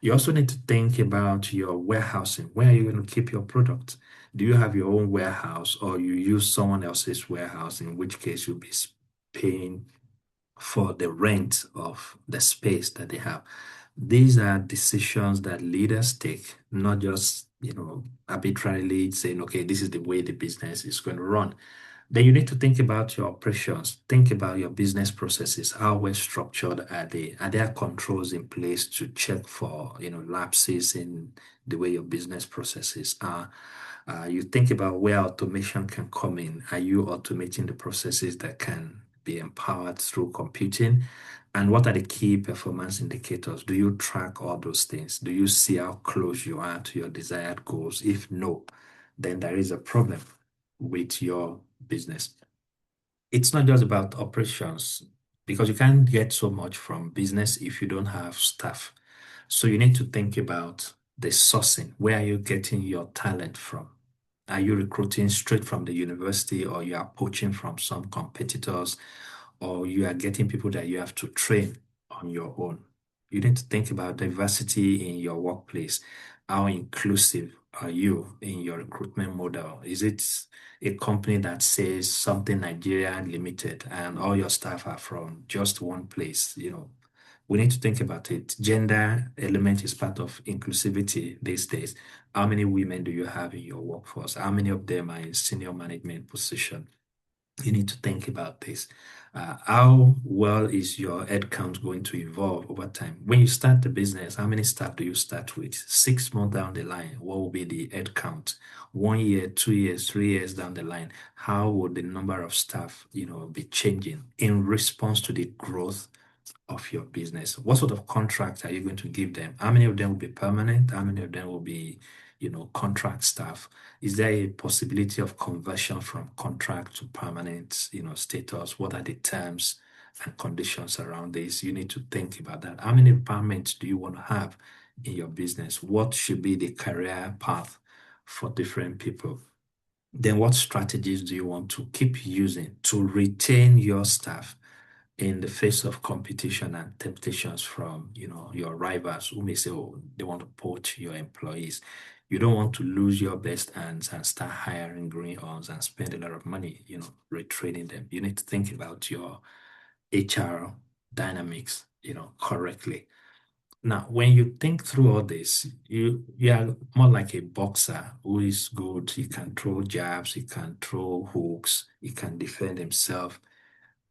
You also need to think about your warehousing. Where are you going to keep your product? Do you have your own warehouse or you use someone else's warehouse, in which case you'll be paying for the rent of the space that they have? These are decisions that leaders take, not just, arbitrarily saying, okay, this is the way the business is going to run. Then you need to think about your operations, think about your business processes. How well structured are they? Are there controls in place to check for, lapses in the way your business processes are? You think about where automation can come in. Are you automating the processes that can be empowered through computing? And what are the key performance indicators? Do you track all those things? Do you see how close you are to your desired goals? If no, then there is a problem with your business. It's not just about operations because you can't get so much from business if you don't have staff. So you need to think about the sourcing. Where are you getting your talent from? Are you recruiting straight from the university or you are poaching from some competitors or you are getting people that you have to train on your own? You need to think about diversity in your workplace. How inclusive are you in your recruitment model? Is it a company that says something Nigeria Limited and all your staff are from just one place? We need to think about it. Gender element is part of inclusivity these days. How many women do you have in your workforce? How many of them are in senior management position? You need to think about this. How well is your headcount going to evolve over time? When you start the business, how many staff do you start with? 6 months down the line, what will be the headcount? 1 year, 2 years, 3 years down the line, how would the number of staff, be changing in response to the growth of your business? What sort of contracts are you going to give them? How many of them will be permanent? How many of them will be, contract staff? Is there a possibility of conversion from contract to permanent, status? What are the terms and conditions around this? You need to think about that. How many departments do you want to have in your business? What should be the career path for different people? Then what strategies do you want to keep using to retain your staff in the face of competition and temptations from, your rivals who may say, oh, they want to poach your employees? You don't want to lose your best hands and start hiring greenhorns and spend a lot of money, retraining them. You need to think about your HR dynamics, correctly. Now, when you think through all this, you are more like a boxer who is good. He can throw jabs, he can throw hooks, he can defend himself.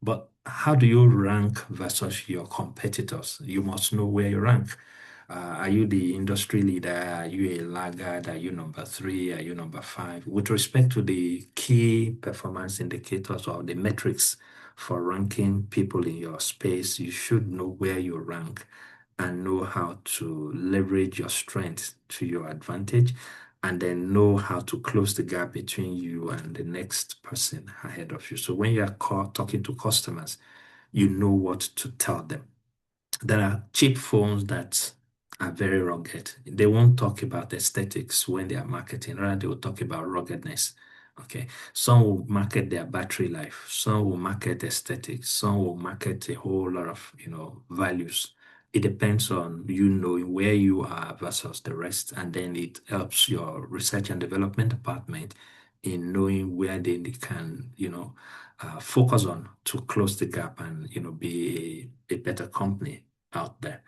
But how do you rank versus your competitors? You must know where you rank. Are you the industry leader? Are you a laggard? Are you number three? Are you number five? With respect to the key performance indicators or the metrics for ranking people in your space, you should know where you rank and know how to leverage your strength to your advantage and then know how to close the gap between you and the next person ahead of you. So when you are talking to customers, you know what to tell them. There are cheap phones that are very rugged. They won't talk about aesthetics when they are marketing, rather they will talk about ruggedness. Okay. Some will market their battery life, some will market aesthetics, some will market a whole lot of, values. It depends on you knowing where you are versus the rest, and then it helps your research and development department in knowing where they can, focus on to close the gap and, be a better company out there.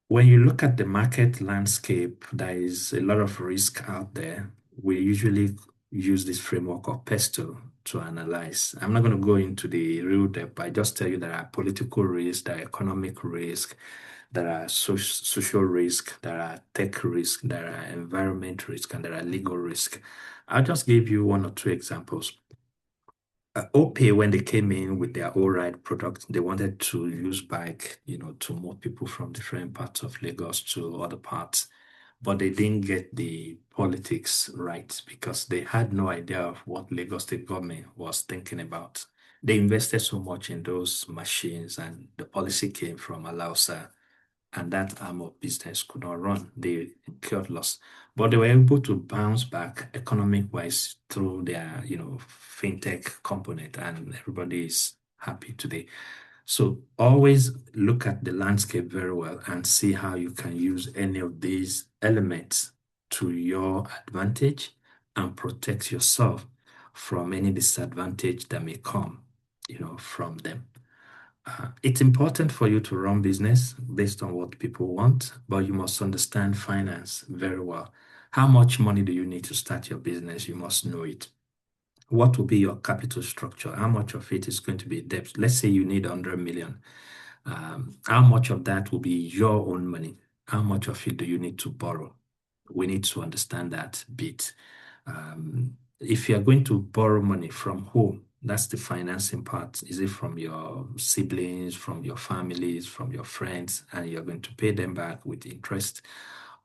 When you look at the market landscape, there is a lot of risk out there. We usually use this framework of PESTEL to analyze. I'm not going to go into the real depth, but I just tell you there are political risk, there are economic risk, there are social risk, there are tech risk, there are environment risk, and there are legal risk. I'll just give you one or two examples. OPay, when they came in with their all-ride product, they wanted to use bike, to move people from different parts of Lagos to other parts, but they didn't get the politics right because they had no idea of what Lagos state government was thinking about. They invested so much in those machines, and the policy came from Alausa, and that arm of business could not run. They incurred loss. But they were able to bounce back economic-wise through their, fintech component, and everybody is happy today. So always look at the landscape very well and see how you can use any of these elements to your advantage and protect yourself from any disadvantage that may come, from them. It's important for you to run business based on what people want, but you must understand finance very well. How much money do you need to start your business? You must know it. What will be your capital structure? How much of it is going to be debt? Let's say you need 100 million. How much of that will be your own money? How much of it do you need to borrow? We need to understand that bit. If you are going to borrow money from whom, that's the financing part. Is it from your siblings, from your families, from your friends, and you're going to pay them back with interest?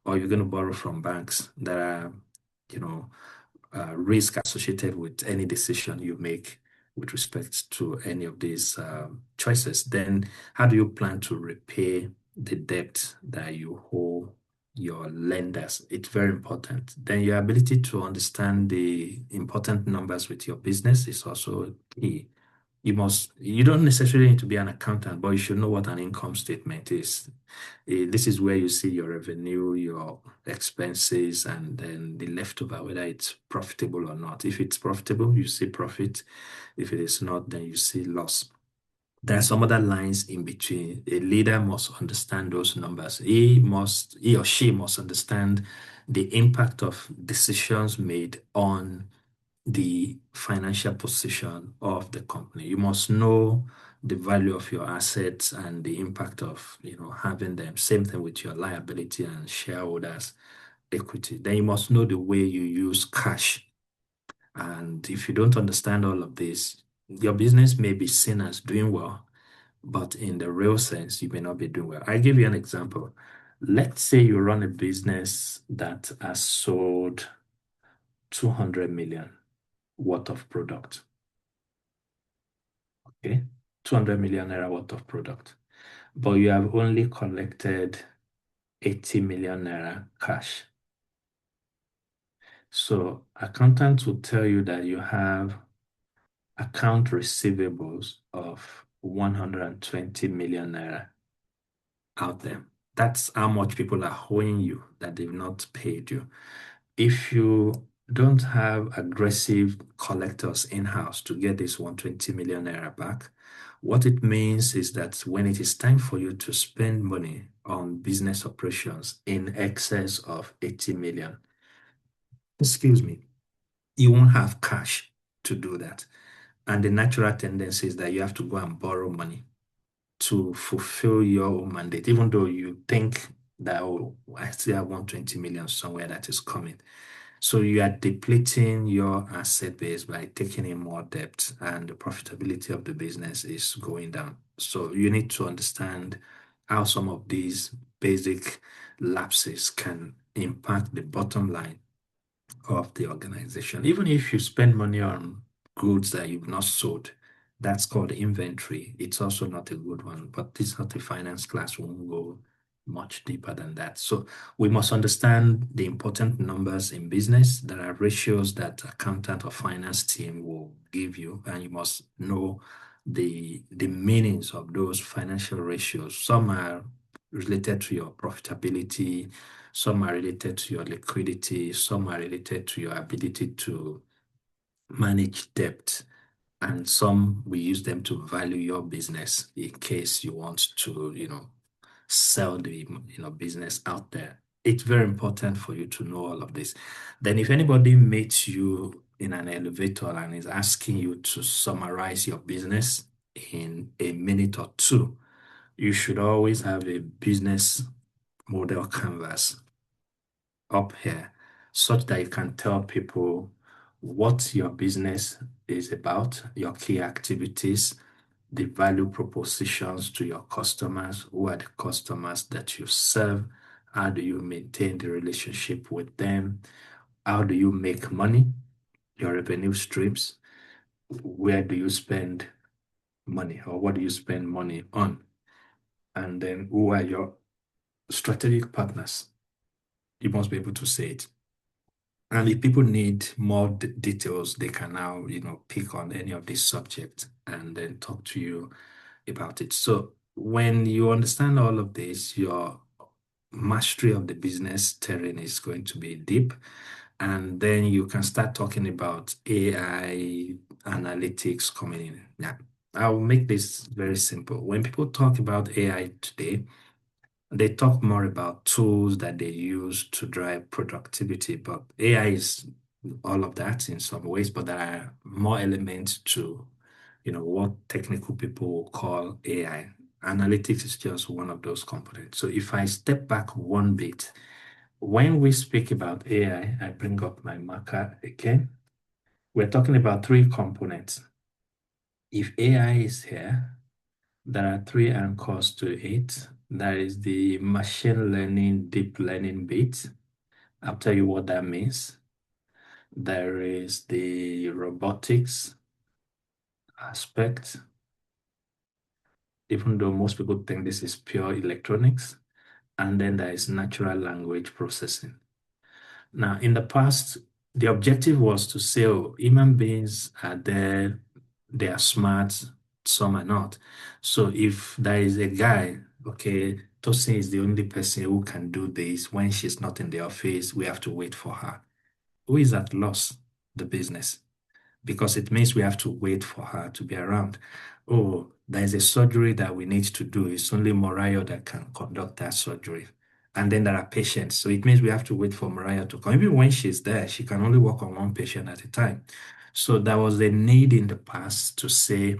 Or you're going to borrow from banks that are, risk associated with any decision you make with respect to any of these choices? Then how do you plan to repay the debt that you owe your lenders? It's very important. Then your ability to understand the important numbers with your business is also key. You don't necessarily need to be an accountant, but you should know what an income statement is. This is where you see your revenue, your expenses, and then the leftover, whether it's profitable or not. If it's profitable, you see profit. If it is not, then you see loss. There are some other lines in between. A leader must understand those numbers. He or she must understand the impact of decisions made on the financial position of the company. You must know the value of your assets and the impact of, having them. Same thing with your liability and shareholders' equity. Then you must know the way you use cash. And if you don't understand all of this, your business may be seen as doing well, but in the real sense, you may not be doing well. I'll give you an example. Let's say you run a business that has sold 200 million worth of product. Okay, 200 million naira worth of product, but you have only collected 80 million naira cash. So accountants will tell you that you have account receivables of 120 million naira out there. That's how much people are owing you that they've not paid you. If you don't have aggressive collectors in-house to get this 120 million naira back, what it means is that when it is time for you to spend money on business operations in excess of 80 million, excuse me, you won't have cash to do that. And the natural tendency is that you have to go and borrow money to fulfill your mandate, even though you think that, oh, I still have 120 million somewhere that is coming. So you are depleting your asset base by taking in more debt, and the profitability of the business is going down. So you need to understand how some of these basic lapses can impact the bottom line of the organization. Even if you spend money on goods that you've not sold, that's called inventory. It's also not a good one, but this is not a finance class. We won't go much deeper than that. So we must understand the important numbers in business. There are ratios that accountant or finance team will give you, and you must know the meanings of those financial ratios. Some are related to your profitability, some are related to your liquidity, some are related to your ability to manage debt, and some we use them to value your business in case you want to, sell the business out there. It's very important for you to know all of this. Then if anybody meets you in an elevator and is asking you to summarize your business in a minute or two, you should always have a business model canvas up here such that you can tell people what your business is about, your key activities, the value propositions to your customers, who are the customers that you serve, how do you maintain the relationship with them, how do you make money, your revenue streams, where do you spend money or what do you spend money on, and then who are your strategic partners. You must be able to say it. And if people need more details, they can now, pick on any of these subjects and then talk to you about it. So when you understand all of this, your mastery of the business terrain is going to be deep. And then you can start talking about AI analytics coming in. Yeah, I'll make this very simple. When people talk about AI today, they talk more about tools that they use to drive productivity, but AI is all of that in some ways, but there are more elements to, what technical people will call AI. Analytics is just one of those components. So if I step back one bit, when we speak about AI, I bring up my marker again. We're talking about three components. If AI is here, there are three anchors to it. There is the machine learning, deep learning bit. I'll tell you what that means. There is the robotics aspect, even though most people think this is pure electronics. And then there is natural language processing. Now, in the past, the objective was to say, oh, human beings are there, they are smart, some are not. So if there is a guy, okay, Tosin is the only person who can do this. When she's not in the office, we have to wait for her. Who is at loss? The business. Because it means we have to wait for her to be around. Oh, there's a surgery that we need to do. It's only Morayo that can conduct that surgery. And then there are patients. So it means we have to wait for Mariah to come. Even when she's there, she can only work on one patient at a time. So there was a need in the past to say,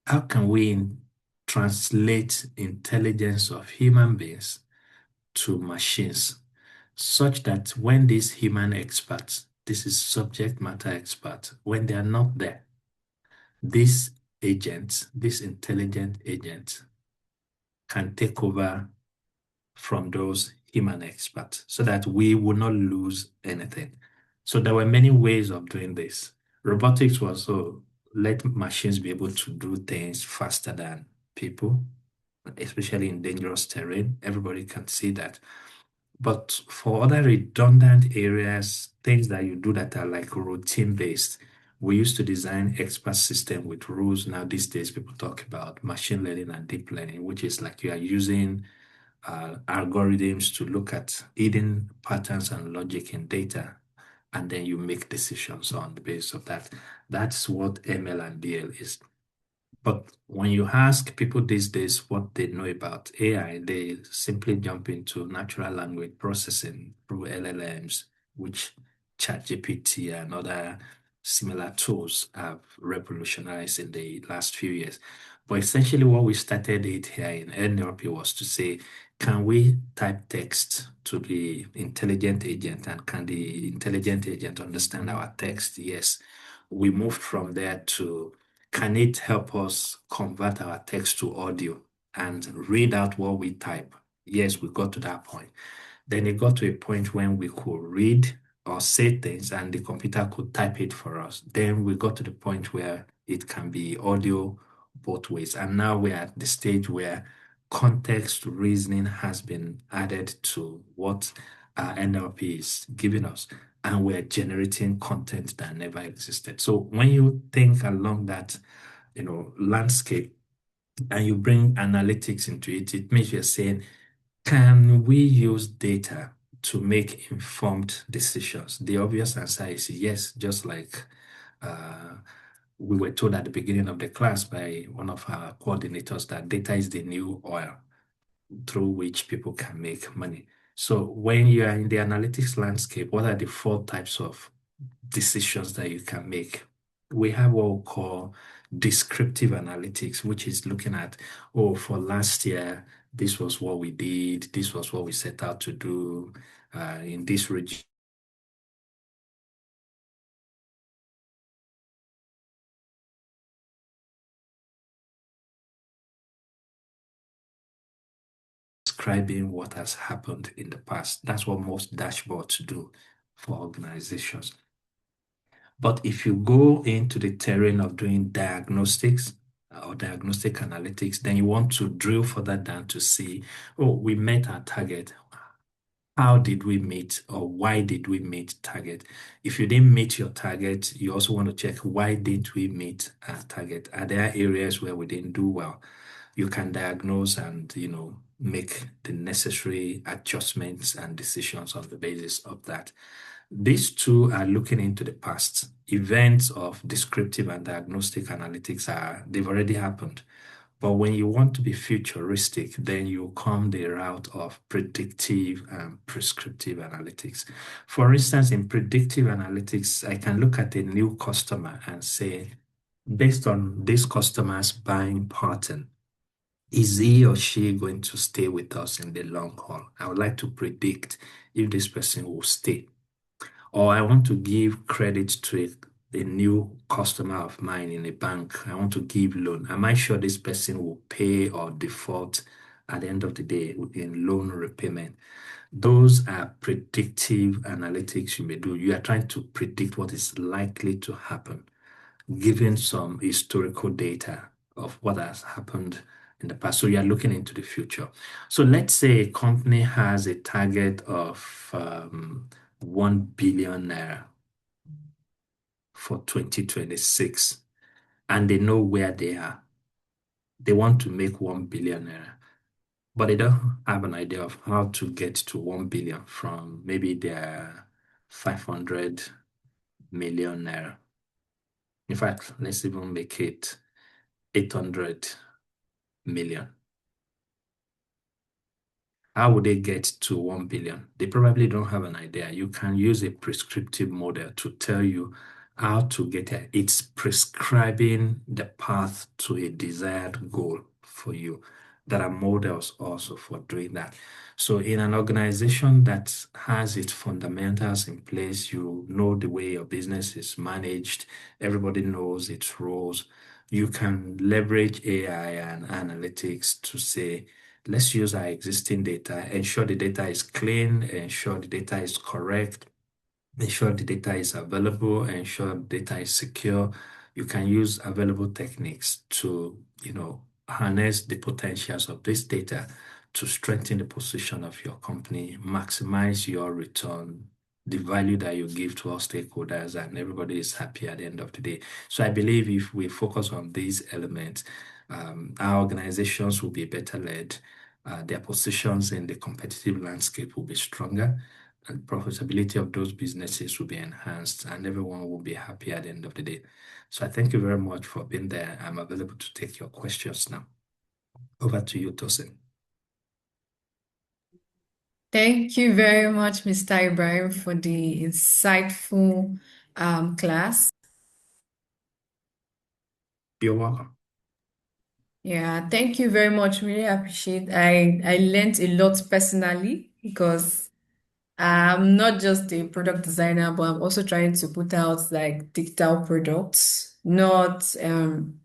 how can we translate intelligence of human beings to machines such that when these human experts, this is subject matter experts, when they are not there, these agents, these intelligent agents can take over from those human experts so that we will not lose anything. So there were many ways of doing this. Robotics was let machines be able to do things faster than people, especially in dangerous terrain. Everybody can see that. But for other redundant areas, things that you do that are like routine-based, we used to design expert system with rules. Now these days, people talk about machine learning and deep learning, which is like you are using algorithms to look at hidden patterns and logic in data, and then you make decisions on the basis of that. That's what ML and DL is. But when you ask people these days what they know about AI, they simply jump into natural language processing through LLMs, which ChatGPT and other similar tools have revolutionized in the last few years. But essentially what we started it here in NLP was to say, can we type text to the intelligent agent, and can the intelligent agent understand our text? Yes. We moved from there to, can it help us convert our text to audio and read out what we type? Yes, we got to that point. Then it got to a point when we could read or say things and the computer could type it for us. Then we got to the point where it can be audio both ways. And now we're at the stage where context reasoning has been added to what NLP is giving us, and we're generating content that never existed. So when you think along that, landscape, and you bring analytics into it, it means you're saying, can we use data to make informed decisions? The obvious answer is yes, just like we were told at the beginning of the class by one of our coordinators that data is the new oil through which people can make money. So when you are in the analytics landscape, what are the four types of decisions that you can make? We have what we call descriptive analytics, which is looking at, oh, for last year, this was what we did, this was what we set out to do in this region. Describing what has happened in the past. That's what most dashboards do for organizations. But if you go into the terrain of doing diagnostics or diagnostic analytics, then you want to drill further down to see, oh, we met our target. How did we meet, or why did we meet target? If you didn't meet your target, you also want to check, why didn't we meet our target? Are there areas where we didn't do well? You can diagnose and, make the necessary adjustments and decisions on the basis of that. These two are looking into the past. Events of descriptive and diagnostic analytics they've already happened. But when you want to be futuristic, then you come the route of predictive and prescriptive analytics. For instance, in predictive analytics, I can look at a new customer and say, based on this customer's buying pattern, is he or she going to stay with us in the long haul? I would like to predict if this person will stay. Or I want to give credit to a new customer of mine in a bank. I want to give loan. Am I sure this person will pay or default at the end of the day in loan repayment? Those are predictive analytics you may do. You are trying to predict what is likely to happen, given some historical data of what has happened in the past. So you are looking into the future. So let's say a company has a target of 1 billion naira for 2026, and they know where they are. They want to make 1 billion naira, but they don't have an idea of how to get to 1 billion from maybe their 500 million naira. In fact, let's even make it 800 million. How would they get to 1 billion? They probably don't have an idea. You can use a prescriptive model to tell you how to get there. It's prescribing the path to a desired goal for you. There are models also for doing that. So in an organization that has its fundamentals in place, you know the way your business is managed, everybody knows its roles. You can leverage AI and analytics to say, let's use our existing data, ensure the data is clean, ensure the data is correct, ensure the data is available, ensure the data is secure. You can use available techniques to, harness the potentials of this data to strengthen the position of your company, maximize your return, the value that you give to all stakeholders, and everybody is happy at the end of the day. So I believe if we focus on these elements, our organizations will be better led, their positions in the competitive landscape will be stronger, and profitability of those businesses will be enhanced, and everyone will be happy at the end of the day. So I thank you very much for being there. I'm available to take your questions now. Over to you, Tosin. Thank you very much, Mr. Ibrahim, for the insightful class. You're welcome. Yeah, thank you very much. Really appreciate. I learned a lot personally because I'm not just a product designer, but I'm also trying to put out like digital products, not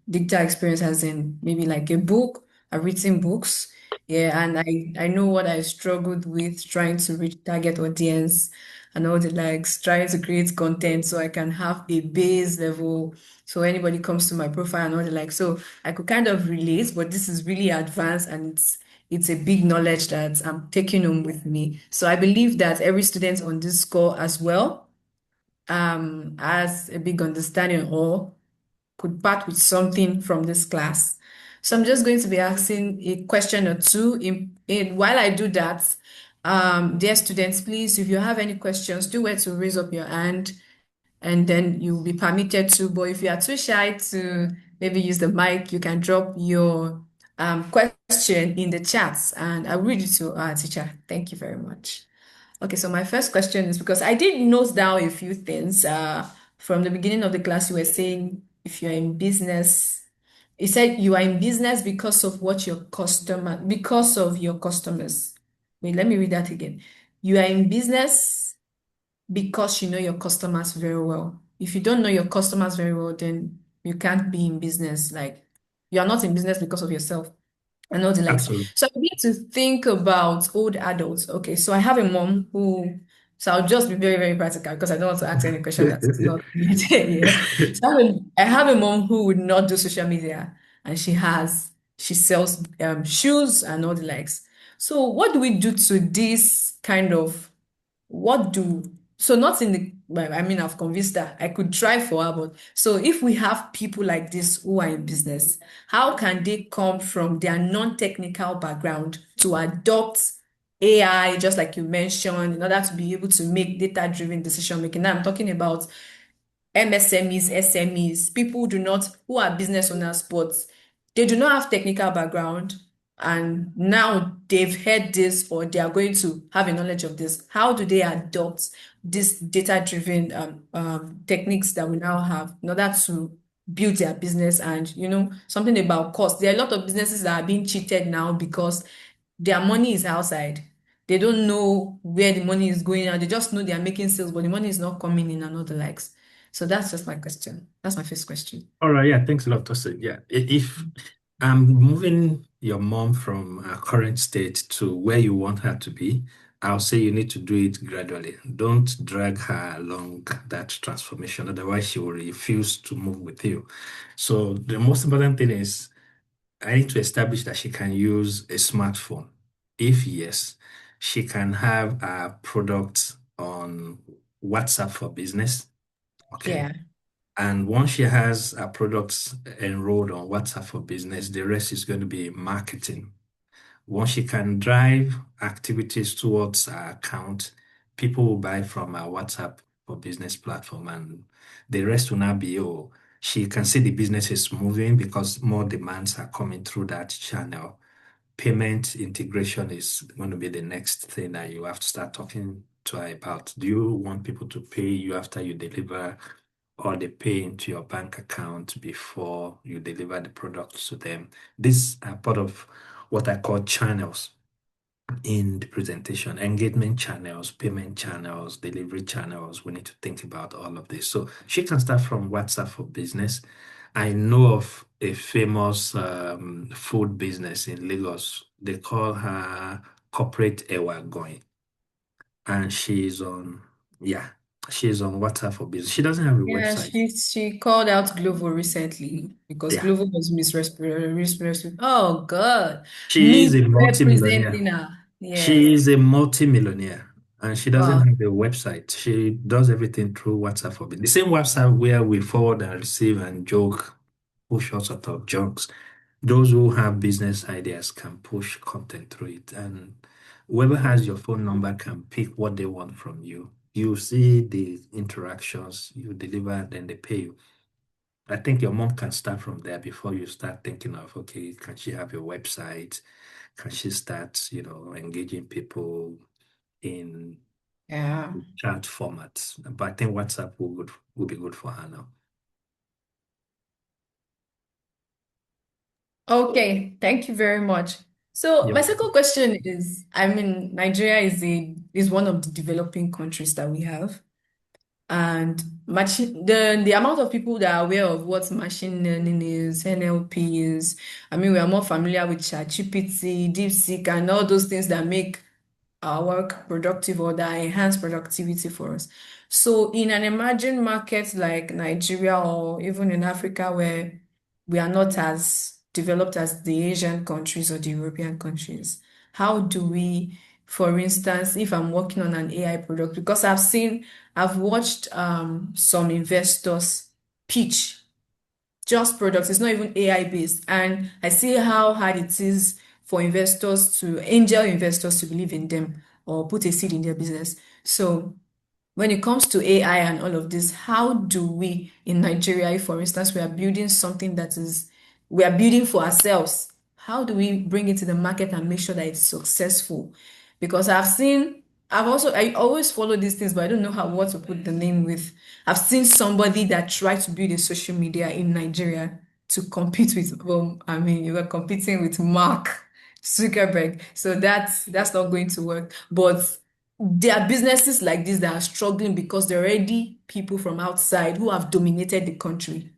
digital experience as in maybe like a book. I've written books. Yeah, and I know what I struggled with trying to reach target audience and all the likes, trying to create content so I can have a base level so anybody comes to my profile and all the like. So I could kind of relate, but this is really advanced and it's a big knowledge that I'm taking home with me. So I believe that every student on this call as well has a big understanding or could part with something from this class. So I'm just going to be asking a question or two. While I do that, dear students, please, if you have any questions, do where to raise up your hand and then you'll be permitted to. But if you are too shy to maybe use the mic, you can drop your question in the chats and I'll read it to our teacher. Thank you very much. Okay, so my first question is because I did note down a few things. From the beginning of the class, you were saying if you're in business, you said you are in business because of your customers. Wait, let me read that again. You are in business because you know your customers very well. If you don't know your customers very well, then you can't be in business. Like you are not in business because of yourself and all the likes. Absolutely. So I begin to think about old adults. Okay, so I have a mom who, so I'll just be very, very practical because I don't want to ask any question that's not related here. So I have a mom who would not do social media and she sells shoes and all the likes. So what do we do to this kind of what do so not in the well, I mean I've convinced her I could try for her, but so if we have people like this who are in business, how can they come from their non-technical background to adopt AI, just like you mentioned, in order to be able to make data-driven decision making? Now I'm talking about MSMEs, SMEs, people who are business owners, but they do not have technical background, and now they've heard this or they are going to have a knowledge of this. How do they adopt this data-driven techniques that we now have in order to build their business? And something about cost. There are a lot of businesses that are being cheated now because their money is outside. They don't know where the money is going out. They just know they are making sales, but the money is not coming in and all the likes. So that's just my question. That's my first question. All right, yeah, thanks a lot, Tosin. Yeah, if I'm moving your mom from her current state to where you want her to be, I'll say you need to do it gradually. Don't drag her along that transformation, otherwise she will refuse to move with you. So the most important thing is I need to establish that she can use a smartphone. If yes, she can have a product on WhatsApp for business. Okay. Yeah. And once she has her products enrolled on WhatsApp for business, the rest is going to be marketing. Once she can drive activities towards her account, people will buy from our WhatsApp for business platform, and the rest will now be, oh, she can see the business is moving because more demands are coming through that channel. Payment integration is going to be the next thing that you have to start talking to her about. Do you want people to pay you after you deliver, or they pay into your bank account before you deliver the product to them? These are part of what I call channels in the presentation: engagement channels, payment channels, delivery channels. We need to think about all of this. So she can start from WhatsApp for business. I know of a famous food business in Lagos. They call her Corporate Ewa Going. And yeah, she's on WhatsApp for business. She doesn't have a Yeah, website. she called out Glovo recently because Yeah, Glovo was misrepresented. Oh God, she is a multimillionaire. misrepresenting her. She Yes. is a multimillionaire and she doesn't Wow. have a website. She does everything through WhatsApp for business. The same WhatsApp where we forward and receive and joke, push all sort of jokes. Those who have business ideas can push content through it. And whoever has your phone number can pick what they want from you. You see the interactions, you deliver, then they pay you. I think your mom can start from there before you start thinking of, okay, can she have a website? Can she start, engaging people in Yeah. chat formats? But I think WhatsApp will be good for her now. Okay, thank you very much. So You're my second question is, I mean, Nigeria is one of the developing countries that we have. And the amount of people that are aware of what machine learning is, NLP is, I mean, we are more familiar with ChatGPT, DeepSeek, and all those things that make our work productive or that enhance productivity for us. So in an emerging market like Nigeria or even in Africa where we are not as developed as the Asian countries or the European countries? How do we, for instance, if I'm working on an AI product, because I've watched some investors pitch just products. It's not even AI based. And I see how hard it is for angel investors to believe in them or put a seed in their business. So when it comes to AI and all of this, how do we in Nigeria, if for instance we are building something we are building for ourselves, how do we bring it to the market and make sure that it's successful? Because I always follow these things, but I don't know what to put the name with. I've seen somebody that tried to build a social media in Nigeria to compete with, well, I mean, you were competing with Mark Zuckerberg. So that's not going to work. But there are businesses like this that are struggling because there are already people from outside who have dominated the country.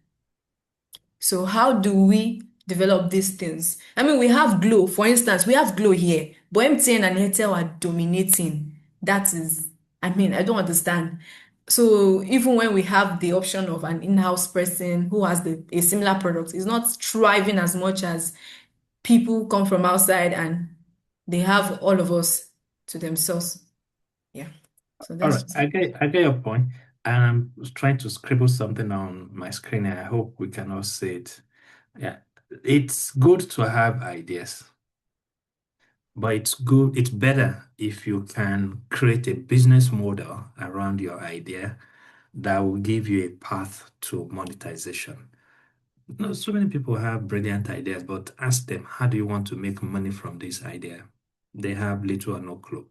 So how do we develop these things? I mean, we have Glow, for instance, we have Glow here, but MTN and Airtel are dominating. That is, I mean, I don't understand. So even when we have the option of an in-house person who has a similar product, it's not thriving as much as people come from outside and they have all of us to themselves. Yeah. So All that's right, just I get your point, and I'm trying to scribble something on my screen, and I hope we can all see it. Yeah, it's good to have ideas, but it's better if you can create a business model around your idea that will give you a path to monetization. No, so many people have brilliant ideas, but ask them, how do you want to make money from this idea? They have little or no clue.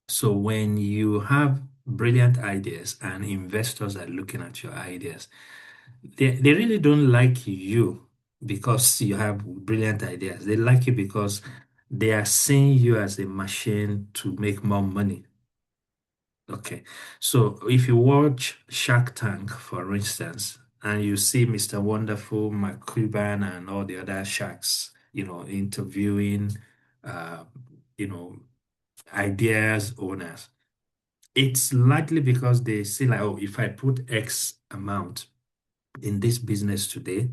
So when you have brilliant ideas and investors are looking at your ideas, they really don't like you because you have brilliant ideas. They like you because they are seeing you as a machine to make more money. Okay. So if you watch Shark Tank, for instance, and you see Mr. Wonderful, Mark Cuban, and all the other sharks, interviewing, uh, you know, ideas owners, it's likely because they see like, oh, if I put X amount in this business today,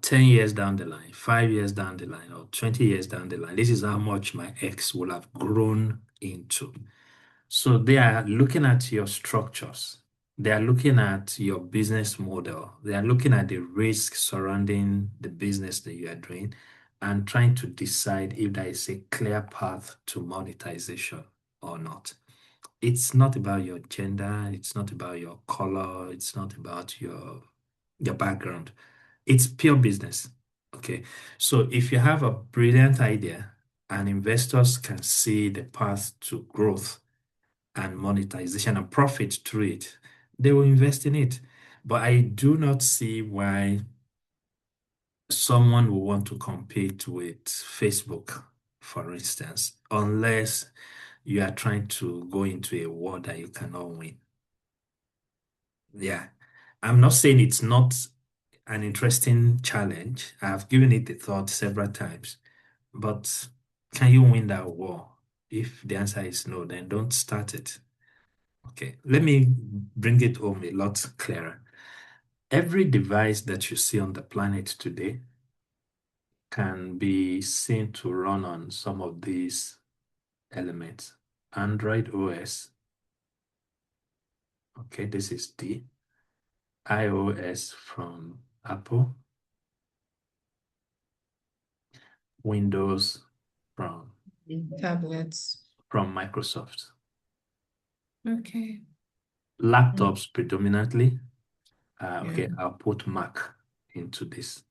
10 years down the line, 5 years down the line, or 20 years down the line, this is how much my X will have grown into. So they are looking at your structures. They are looking at your business model. They are looking at the risk surrounding the business that you are doing and trying to decide if there is a clear path to monetization or not. It's not about your gender, it's not about your color, it's not about your background. It's pure business. Okay. So if you have a brilliant idea and investors can see the path to growth and monetization and profit through it, they will invest in it. But I do not see why someone will want to compete with Facebook, for instance, unless you are trying to go into a war that you cannot win. Yeah. I'm not saying it's not an interesting challenge. I've given it a thought several times, but can you win that war? If the answer is no, then don't start it. Okay, let me bring it home a lot clearer. Every device that you see on the planet today can be seen to run on some of these elements. Android OS, okay, this is D. iOS from Apple, Windows from tablets. Microsoft, Okay. laptops predominantly. Yeah. Okay, I'll put Mac into this.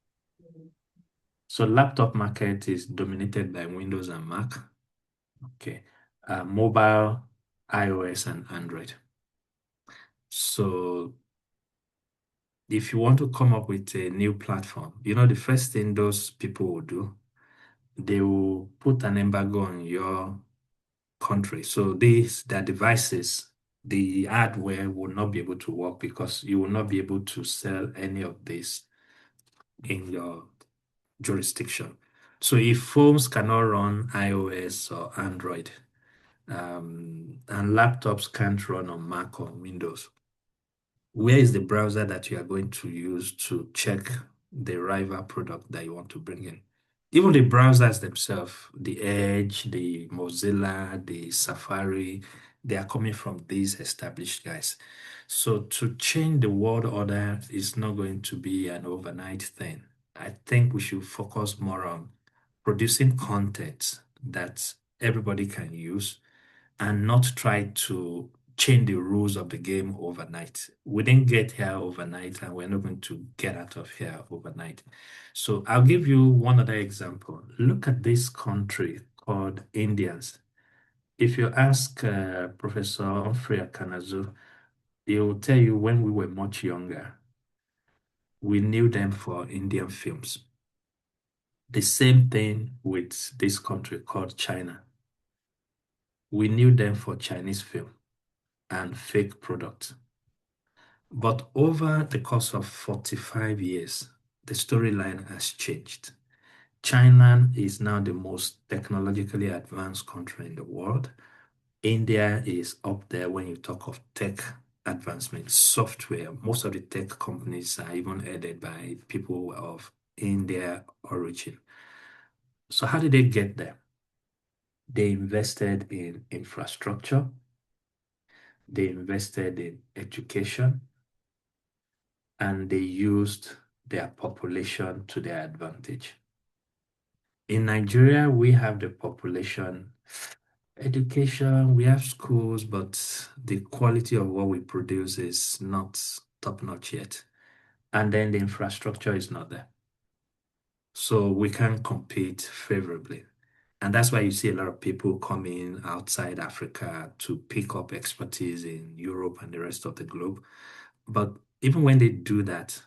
So laptop market is dominated by Windows and Mac. Okay, mobile, iOS and Android. So if you want to come up with a new platform, the first thing those people will do, they will put an embargo on your country. So their devices, the hardware will not be able to work because you will not be able to sell any of this in your jurisdiction. So if phones cannot run iOS or Android, and laptops can't run on Mac or Windows, where is the browser that you are going to use to check the rival product that you want to bring in. Even the browsers themselves, the Edge, the Mozilla, the Safari, they are coming from these established guys. So to change the world order is not going to be an overnight thing. I think we should focus more on producing content that everybody can use and not try to change the rules of the game overnight. We didn't get here overnight, and we're not going to get out of here overnight. So I'll give you one other example. Look at this country called Indians. If you ask Professor Humphrey Akanazu, he will tell you when we were much younger, we knew them for Indian films. The same thing with this country called China. We knew them for Chinese film and fake products. But over the course of 45 years, the storyline has changed. China is now the most technologically advanced country in the world. India is up there when you talk of tech advancement, software. Most of the tech companies are even headed by people of India origin. So how did they get there? They invested in infrastructure, they invested in education, and they used their population to their advantage. In Nigeria, we have the population, education, we have schools, but the quality of what we produce is not top-notch yet. And then the infrastructure is not there. So we can't compete favorably. And that's why you see a lot of people coming outside Africa to pick up expertise in Europe and the rest of the globe. But even when they do that,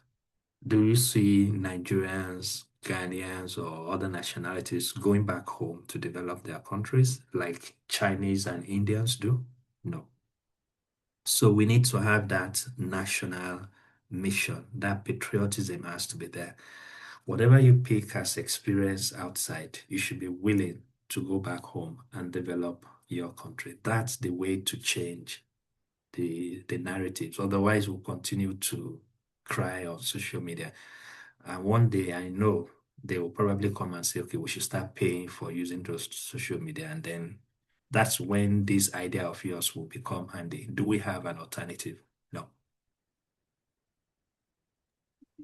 do you see Nigerians, Ghanaians, or other nationalities going back home to develop their countries like Chinese and Indians do? No. So we need to have that national mission. That patriotism has to be there. Whatever you pick as experience outside, you should be willing to go back home and develop your country. That's the way to change the narratives. Otherwise, we'll continue to cry on social media. And one day I know they will probably come and say, okay, we should start paying for using those social media. And then that's when this idea of yours will become handy. Do we have an alternative? No.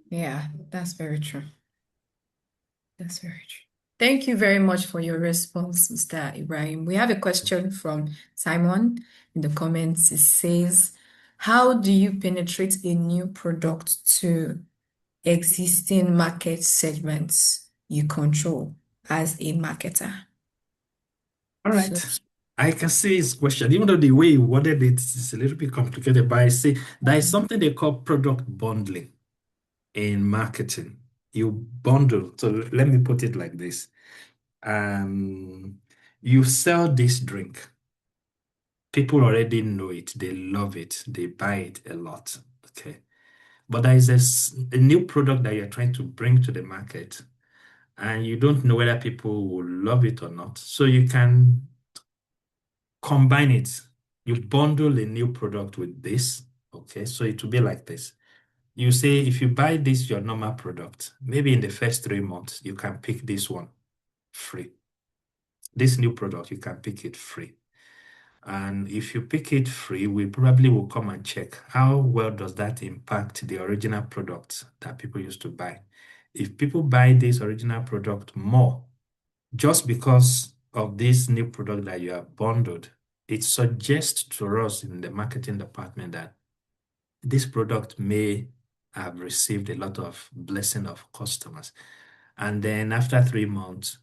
Yeah, that's very true. That's very true. Thank you very much for your response, Mr. Ibrahim. We have a question from Simon in the comments. It says, how do you penetrate a new product to existing market segments you control as a marketer? All right. I can see his question, even though the way he worded it is a little bit complicated, but I see there is something they call product bundling in marketing. You bundle. So let me put it like this. You sell this drink. People already know it. They love it. They buy it a lot. Okay. But there is a new product that you're trying to bring to the market, and you don't know whether people will love it or not. So you can combine it. You bundle a new product with this. Okay. So it will be like this. You say, if you buy this, your normal product, maybe in the first 3 months, you can pick this one free. This new product, you can pick it free. And if you pick it free, we probably will come and check how well does that impact the original product that people used to buy. If people buy this original product more, just because of this new product that you have bundled, it suggests to us in the marketing department that this product may have received a lot of blessing of customers. And then after 3 months,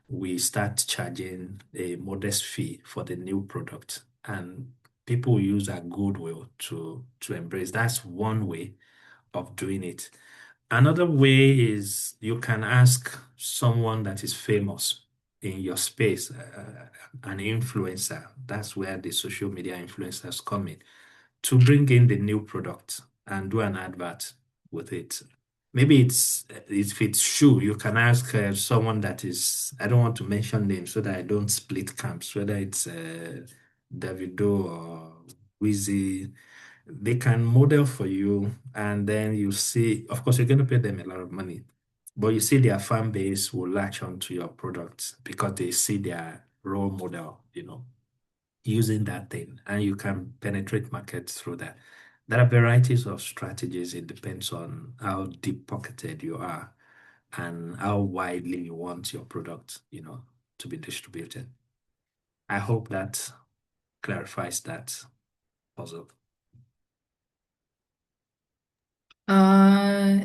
we start charging a modest fee for the new product. And people use our goodwill to embrace. That's one way of doing it. Another way is you can ask someone that is famous in your space, an influencer. That's where the social media influencers come in, to bring in the new product and do an advert with it. Maybe if it's shoe, you can ask someone that is, I don't want to mention names so that I don't split camps, whether it's Davido or Wheezy. They can model for you, and then you see, of course, you're going to pay them a lot of money, but you see their fan base will latch onto your products because they see their role model, using that thing, and you can penetrate markets through that. There are varieties of strategies. It depends on how deep pocketed you are and how widely you want your product, to be distributed. I hope that clarifies that puzzle.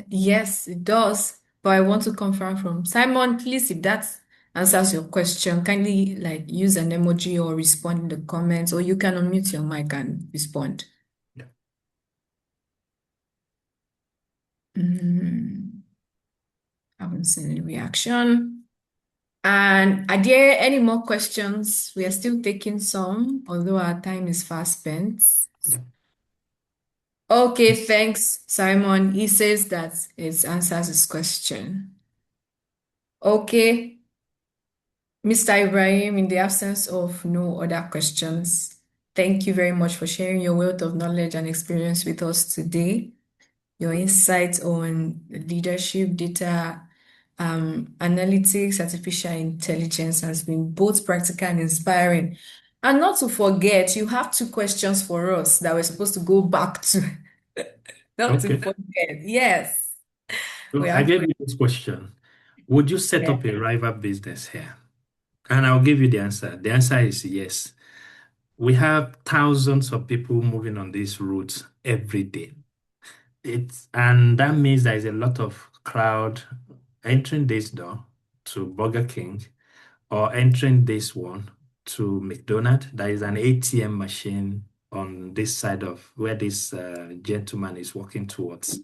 Yes, it does. But I want to confirm from Simon, please, if that answers your question, kindly like use an emoji or respond in the comments, or you can unmute your mic and respond. Yeah. Haven't seen any reaction. And are there any more questions? We are still taking some, although our time is fast spent. Yeah. Okay, thanks, Simon. He says that it answers his question. Okay, Mr. Ibrahim, in the absence of no other questions, thank you very much for sharing your wealth of knowledge and experience with us today. Your insights on leadership, data, analytics, artificial intelligence has been both practical and inspiring. And not to forget, you have two questions for us that we're supposed to go back to. Not to Okay. forget. Yes, we So I have gave you this question. Would you set questions. up a rival business here? And I'll give you the answer. The answer is yes. We have thousands of people moving on these routes every day. And that means there is a lot of crowd entering this door to Burger King or entering this one to McDonald's. There is an ATM machine on this side of where this gentleman is walking towards.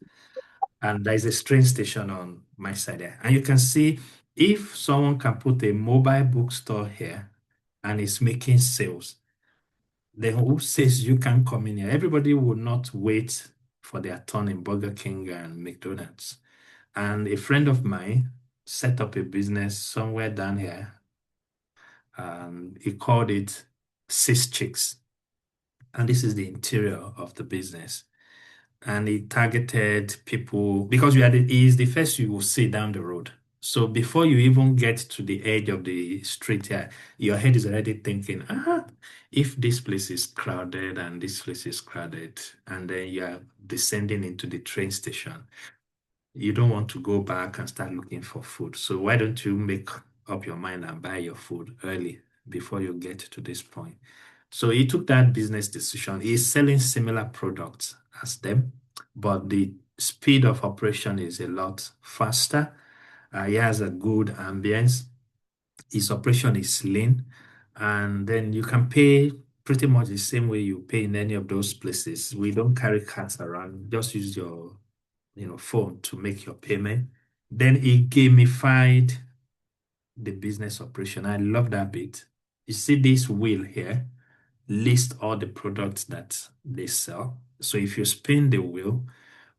And there is a train station on my side there. And you can see if someone can put a mobile bookstore here and is making sales, then who says you can come in here? Everybody will not wait for their turn in Burger King and McDonald's. And a friend of mine set up a business somewhere down here. He called it Six Chicks. And this is the interior of the business. And he targeted people because he is the first you will see down the road. So before you even get to the edge of the street here, your head is already thinking, if this place is crowded and this place is crowded, and then you are descending into the train station, you don't want to go back and start looking for food. So why don't you make up your mind and buy your food early before you get to this point? So he took that business decision. He's selling similar products as them, but the speed of operation is a lot faster. He has a good ambience. His operation is lean, and then you can pay pretty much the same way you pay in any of those places. We don't carry cards around. Just use your, phone to make your payment. Then he gamified the business operation. I love that bit. You see this wheel here, list all the products that they sell. So if you spin the wheel,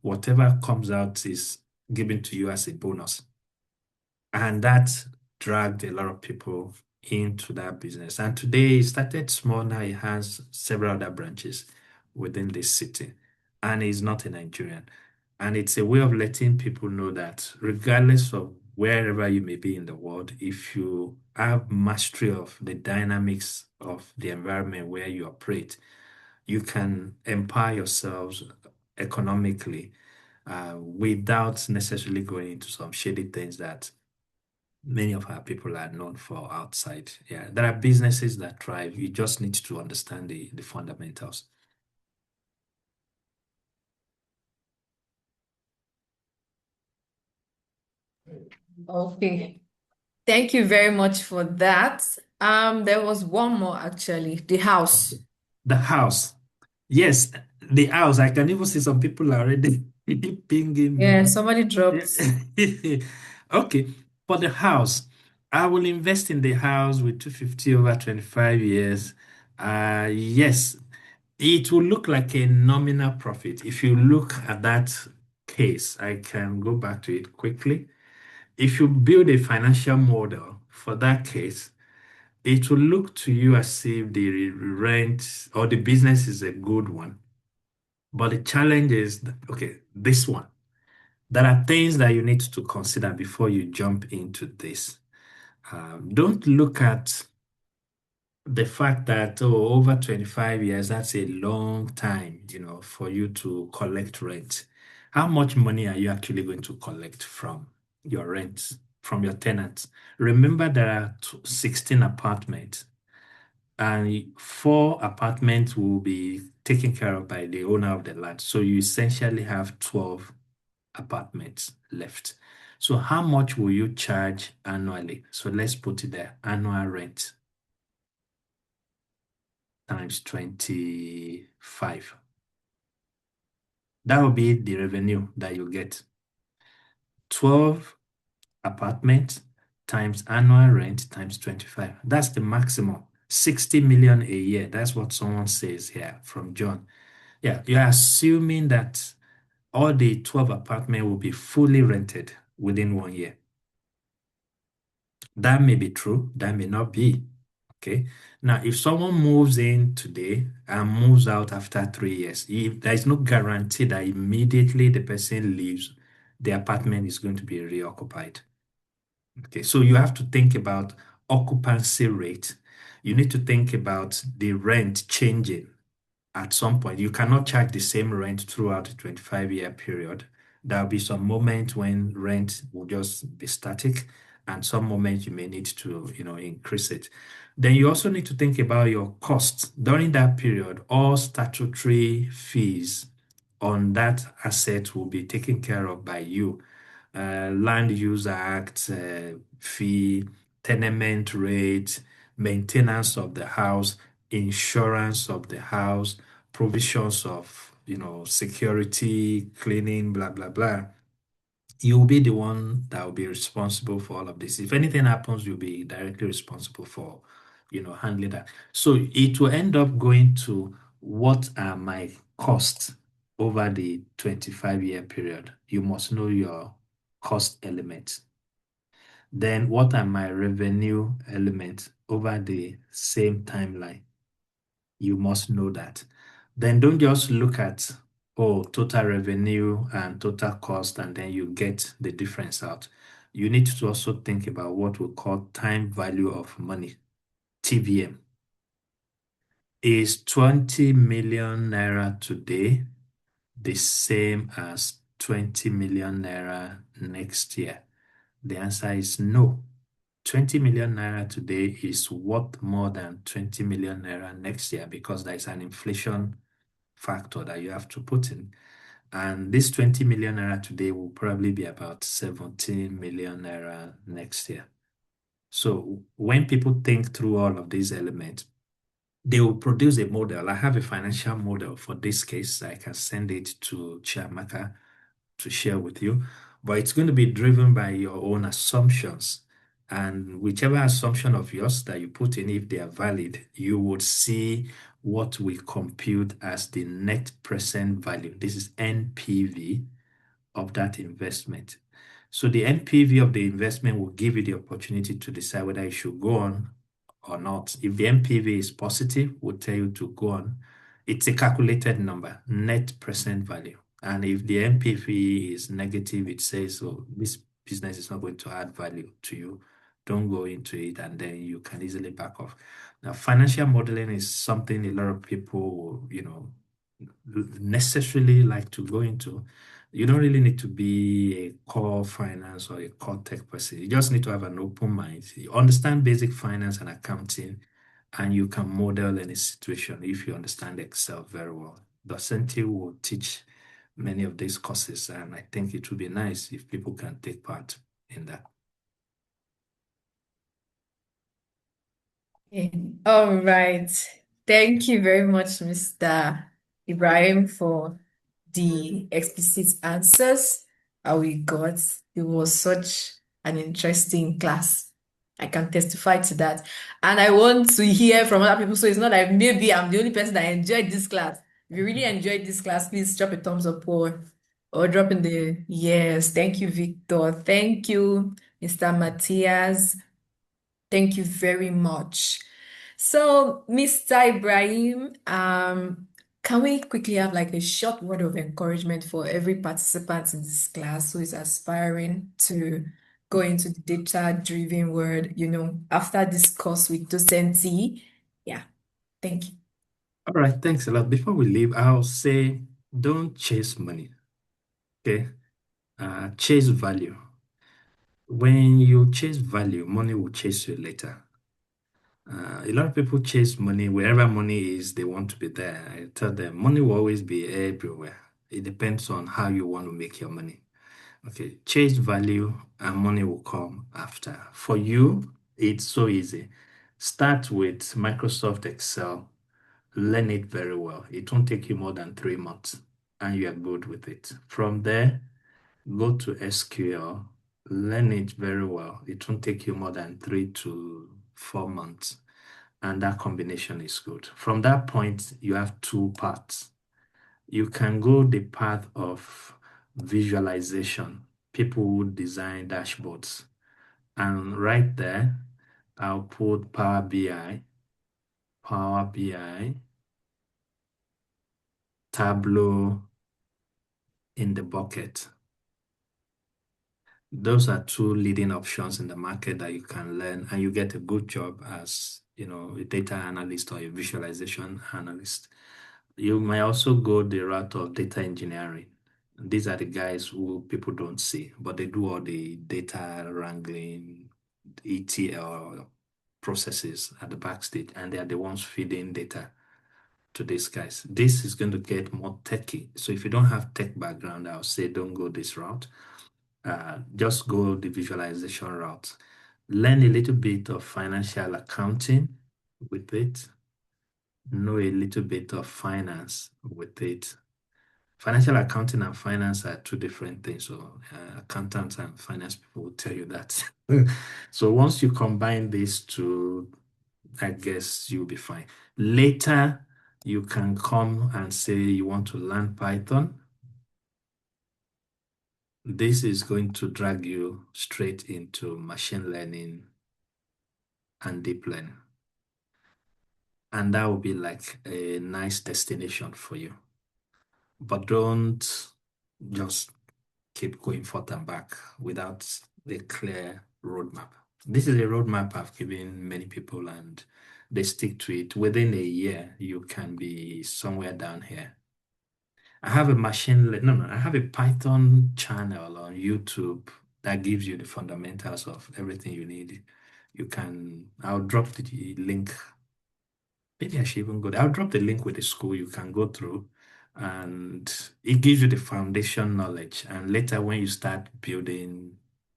whatever comes out is given to you as a bonus. And that dragged a lot of people into that business. And today it started small, now it has several other branches within this city. And he's not a Nigerian. And it's a way of letting people know that regardless of wherever you may be in the world, if you have mastery of the dynamics of the environment where you operate, you can empower yourselves economically without necessarily going into some shady things that many of our people are known for outside. Yeah, there are businesses that thrive. You just need to understand the fundamentals. Okay. Thank you very much for that. There was one more actually, the house. The house. Yes, the house. I can even see some people are already pinging me. Yeah, somebody dropped. Okay, for the house, I will invest in the house with 250 over 25 years. Yes, it will look like a nominal profit. If you look at that case, I can go back to it quickly. If you build a financial model for that case, it will look to you as if the rent or the business is a good one. But the challenge is, okay, this one. There are things that you need to consider before you jump into this. Don't look at the fact that over 25 years, that's a long time, for you to collect rent. How much money are you actually going to collect from your rent, from your tenants? Remember, there are 16 apartments, and 4 apartments will be taken care of by the owner of the land. So you essentially have 12 apartments left. So how much will you charge annually? So let's put it there, annual rent times 25. That will be the revenue that you get. 12 apartments times annual rent times 25. That's the maximum. 60 million a year. That's what someone says here from John. Yeah, you're assuming that all the 12 apartments will be fully rented within 1 year. That may be true, that may not be. Okay. Now, if someone moves in today and moves out after 3 years, if there is no guarantee that immediately the person leaves, the apartment is going to be reoccupied. Okay. So you have to think about occupancy rate. You need to think about the rent changing at some point. You cannot charge the same rent throughout the 25-year period. There'll be some moments when rent will just be static, and some moments you may need to, increase it. Then you also need to think about your costs. During that period, all statutory fees on that asset will be taken care of by you. Land Use Act, fee, tenement rate, maintenance of the house, insurance of the house, provisions of, security, cleaning, blah, blah, blah. You'll be the one that will be responsible for all of this. If anything happens, you'll be directly responsible for, handling that. So it will end up going to what are my costs over the 25-year period. You must know your cost elements. Then what are my revenue elements over the same timeline? You must know that. Then don't just look at, total revenue and total cost, and then you get the difference out. You need to also think about what we call time value of money, TVM. Is 20 million naira today the same as 20 million naira next year? The answer is no. 20 million naira today is worth more than 20 million naira next year because there is an inflation factor that you have to put in. And this 20 million naira today will probably be about 17 million naira next year. So when people think through all of these elements, they will produce a model. I have a financial model for this case. I can send it to Chiamaka to share with you, but it's going to be driven by your own assumptions. And whichever assumption of yours that you put in, if they are valid, you would see what we compute as the net present value. This is NPV of that investment. So the NPV of the investment will give you the opportunity to decide whether you should go on or not. If the NPV is positive, we'll tell you to go on. It's a calculated number, net present value. And if the NPV is negative, it says, oh, this business is not going to add value to you. Don't go into it, and then you can easily back off. Now, financial modeling is something a lot of people, necessarily like to go into. You don't really need to be a core finance or a core tech person. You just need to have an open mind. You understand basic finance and accounting, and you can model any situation if you understand Excel very well. Docenti will teach many of these courses, and I think it would be nice if people can take part in that. Okay. All right. Thank you very much, Mr. Ibrahim, for the explicit answers that we got. It was such an interesting class. I can testify to that. And I want to hear from other people. So it's not like maybe I'm the only person that enjoyed this class. If you really enjoyed this class, please drop a thumbs up or drop in the yes. Thank you, Victor. Thank you, Mr. Matthias. Thank you very much. So, Mr. Ibrahim, can we quickly have like a short word of encouragement for every participant in this class who is aspiring to go into the data-driven world, after this course with Docenti? Yeah, thank you. All right, thanks a lot. Before we leave, I'll say don't chase money, okay? Chase value. When you chase value, money will chase you later. A lot of people chase money. Wherever money is, they want to be there. I tell them money will always be everywhere. It depends on how you want to make your money. Okay, chase value and money will come after. For you, it's so easy. Start with Microsoft Excel, learn it very well. It won't take you more than 3 months and you are good with it. From there, go to SQL, learn it very well. It won't take you more than 3 to 4 months and that combination is good. From that point, you have two paths. You can go the path of visualization. People would design dashboards. And right there, I'll put Power BI, Tableau in the bucket. Those are two leading options in the market that you can learn and you get a good job as, a data analyst or a visualization analyst. You may also go the route of data engineering. These are the guys who people don't see, but they do all the data wrangling, ETL processes at the backstage, and they are the ones feeding data to these guys. This is going to get more techy. So if you don't have tech background, I'll say don't go this route. Just go the visualization route. Learn a little bit of financial accounting with it. Know a little bit of finance with it. Financial accounting and finance are two different things. So accountants and finance people will tell you that. So once you combine these two, I guess you'll be fine. Later, you can come and say you want to learn Python. This is going to drag you straight into machine learning and deep learning. And that will be like a nice destination for you. But don't just keep going forth and back without a clear roadmap. This is a roadmap I've given many people and they stick to it. Within a year, you can be somewhere down here. I have I have a Python channel on YouTube that gives you the fundamentals of everything you need. I'll drop the link. Maybe I should even go there. I'll drop the link with the school you can go through and it gives you the foundation knowledge. And later when you start building,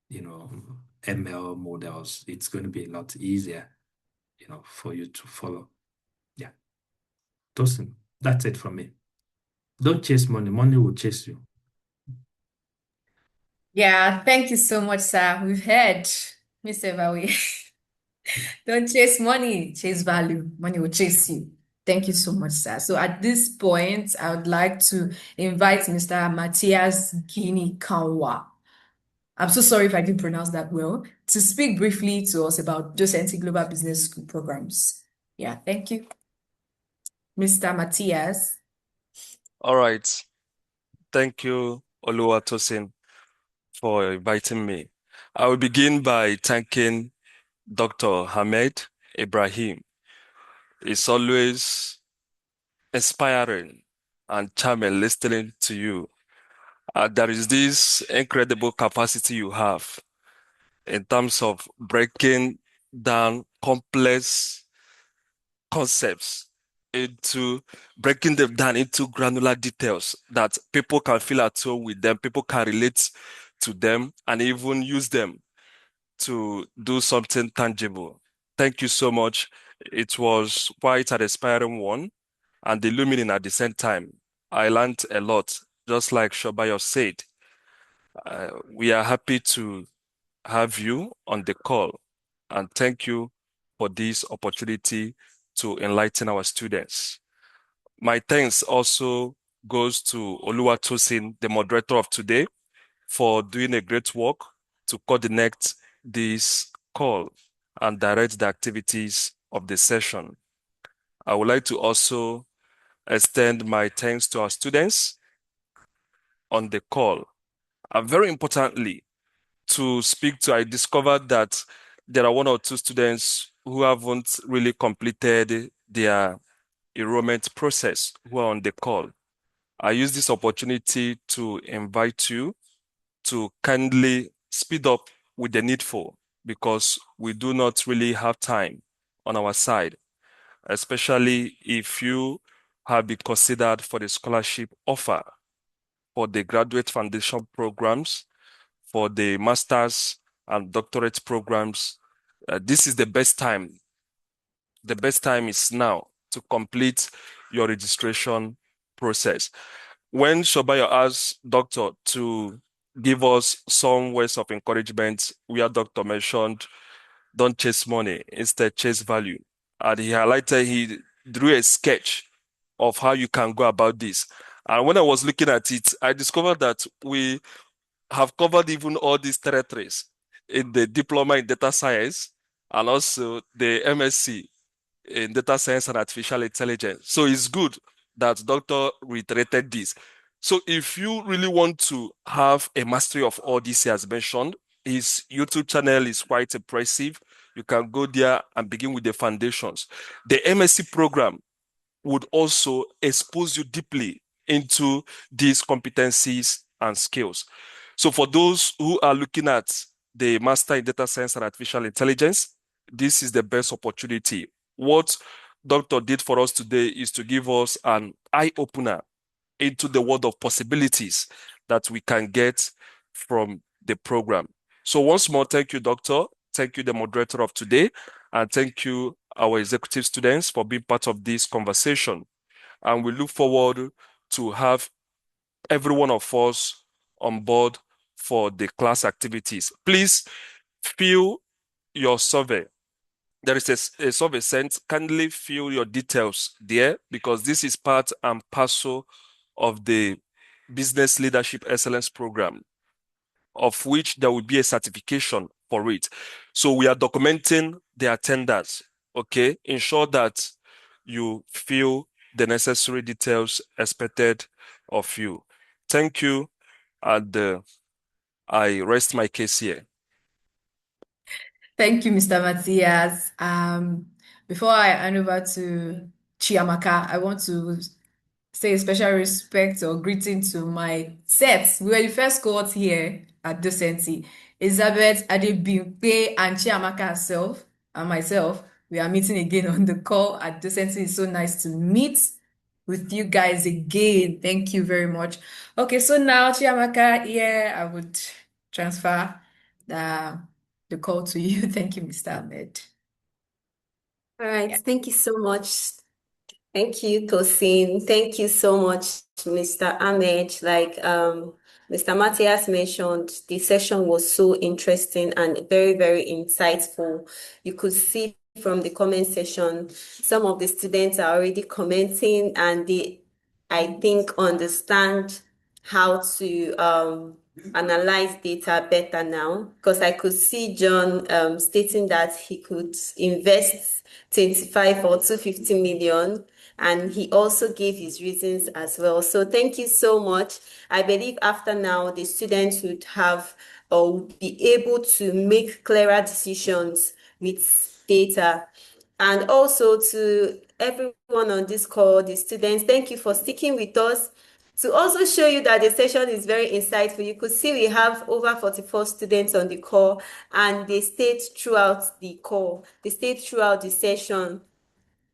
ML models, it's going to be a lot easier, for you to follow. Yeah. Tosin, that's it from me. Don't chase money. Money will chase you. Yeah, thank you so much, sir. We've heard, Mr. Evawe. Don't chase money, chase value. Money will chase you. Thank you so much, sir. So at this point, I would like to invite Mr. Matthias Gini Kanwa. I'm so sorry if I didn't pronounce that well, to speak briefly to us about Docenti Global Business School programs. Yeah, thank you. Mr. Matthias. All right. Thank you, Oluwatosin, for inviting me. I will begin by thanking Dr. Hamed Ibrahim. It's always inspiring and charming listening to you. There is this incredible capacity you have in terms of breaking down complex concepts into breaking them down into granular details that people can feel at home with them, people can relate to them, and even use them to do something tangible. Thank you so much. It was quite an inspiring one and illuminating at the same time. I learned a lot, just like Shobayo said. We are happy to have you on the call, and thank you for this opportunity to enlighten our students. My thanks also goes to Oluwatosin, the moderator of today, for doing a great work to coordinate this call and direct the activities of the session. I would like to also extend my thanks to our students on the call. And very importantly, I discovered that there are one or two students who haven't really completed their enrollment process who are on the call. I use this opportunity to invite you to kindly speed up with the needful, because we do not really have time on our side, especially if you have been considered for the scholarship offer for the graduate foundation programs, for the master's and doctorate programs. This is the best time. The best time is now to complete your registration process. When Shobayo asked Doctor to give us some words of encouragement, where Doctor mentioned, don't chase money, instead chase value. And he drew a sketch of how you can go about this. And when I was looking at it, I discovered that we have covered even all these territories in the diploma in data science and also the MSc in data science and artificial intelligence. So it's good that Doctor reiterated this. So if you really want to have a mastery of all this he has mentioned, his YouTube channel is quite impressive. You can go there and begin with the foundations. The MSc program would also expose you deeply into these competencies and skills. So for those who are looking at the Master in Data Science and Artificial Intelligence, this is the best opportunity. What Doctor did for us today is to give us an eye-opener into the world of possibilities that we can get from the program. So once more, thank you, Doctor. Thank you, the moderator of today. And thank you, our executive students, for being part of this conversation. And we look forward to have every one of us on board for the class activities. Please fill your survey. There is a survey sent. Kindly fill your details there, because this is part and parcel of the Business Leadership Excellence Program, of which there will be a certification for it. So we are documenting the attendance, okay? Ensure that you fill the necessary details expected of you. Thank you, and I rest my case here. Thank you, Mr. Matthias. Before I hand over to Chiamaka, I want to say a special respect or greeting to my sets. We were the first cohort here at Docenti. Elizabeth Adebimpe and Chiamaka herself and myself, we are meeting again on the call at Docenti. It's so nice to meet with you guys again. Thank you very much. Okay, so now Chiamaka here, I would transfer the call to you. Thank you, Mr. Ahmed. All right, Yeah. thank you so much. Thank you, Tosin. Thank you so much, Mr. Ahmed. Like Mr. Matthias mentioned, the session was so interesting and very, very insightful. You could see from the comment section, some of the students are already commenting, and they, I think, understand how to analyze data better now, because I could see John stating that he could invest 25 or 250 million, and he also gave his reasons as well. So thank you so much. I believe after now, the students would have or would be able to make clearer decisions with data. And also to everyone on this call, the students, thank you for sticking with us. To also show you that the session is very insightful, you could see we have over 44 students on the call, and they stayed throughout the call. They stayed throughout the session.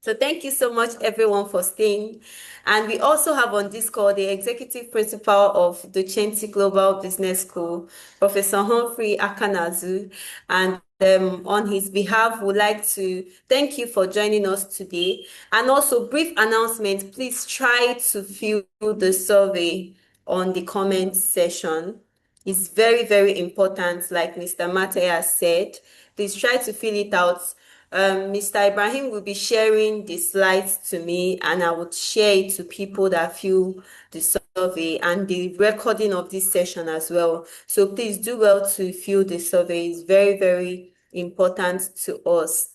So thank you so much, everyone, for staying. And we also have on this call the Executive Principal of Docenti Global Business School, Professor Humphrey Akanazu. And on his behalf, would like to thank you for joining us today. And also, brief announcement, please try to fill the survey on the comment section. It's very, very important, like Mr. Matthias said. Please try to fill it out. Mr. Ibrahim will be sharing the slides to me, and I would share it to people that fill the survey, and the recording of this session as well. So please do well to fill the survey. It's very, very important to us.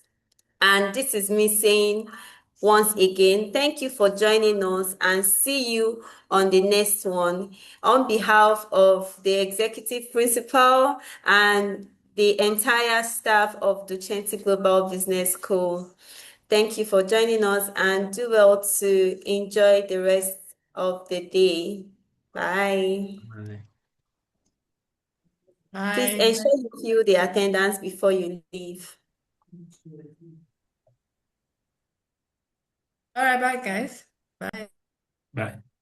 And this is me saying once again. Thank you for joining us and see you on the next one. On behalf of the executive principal and the entire staff of Ducenti Global Business School, thank you for joining us and do well to enjoy the rest of the day. Bye. Bye. Please Bye. ensure you fill the attendance before you leave. All right, bye, guys. Bye. Bye.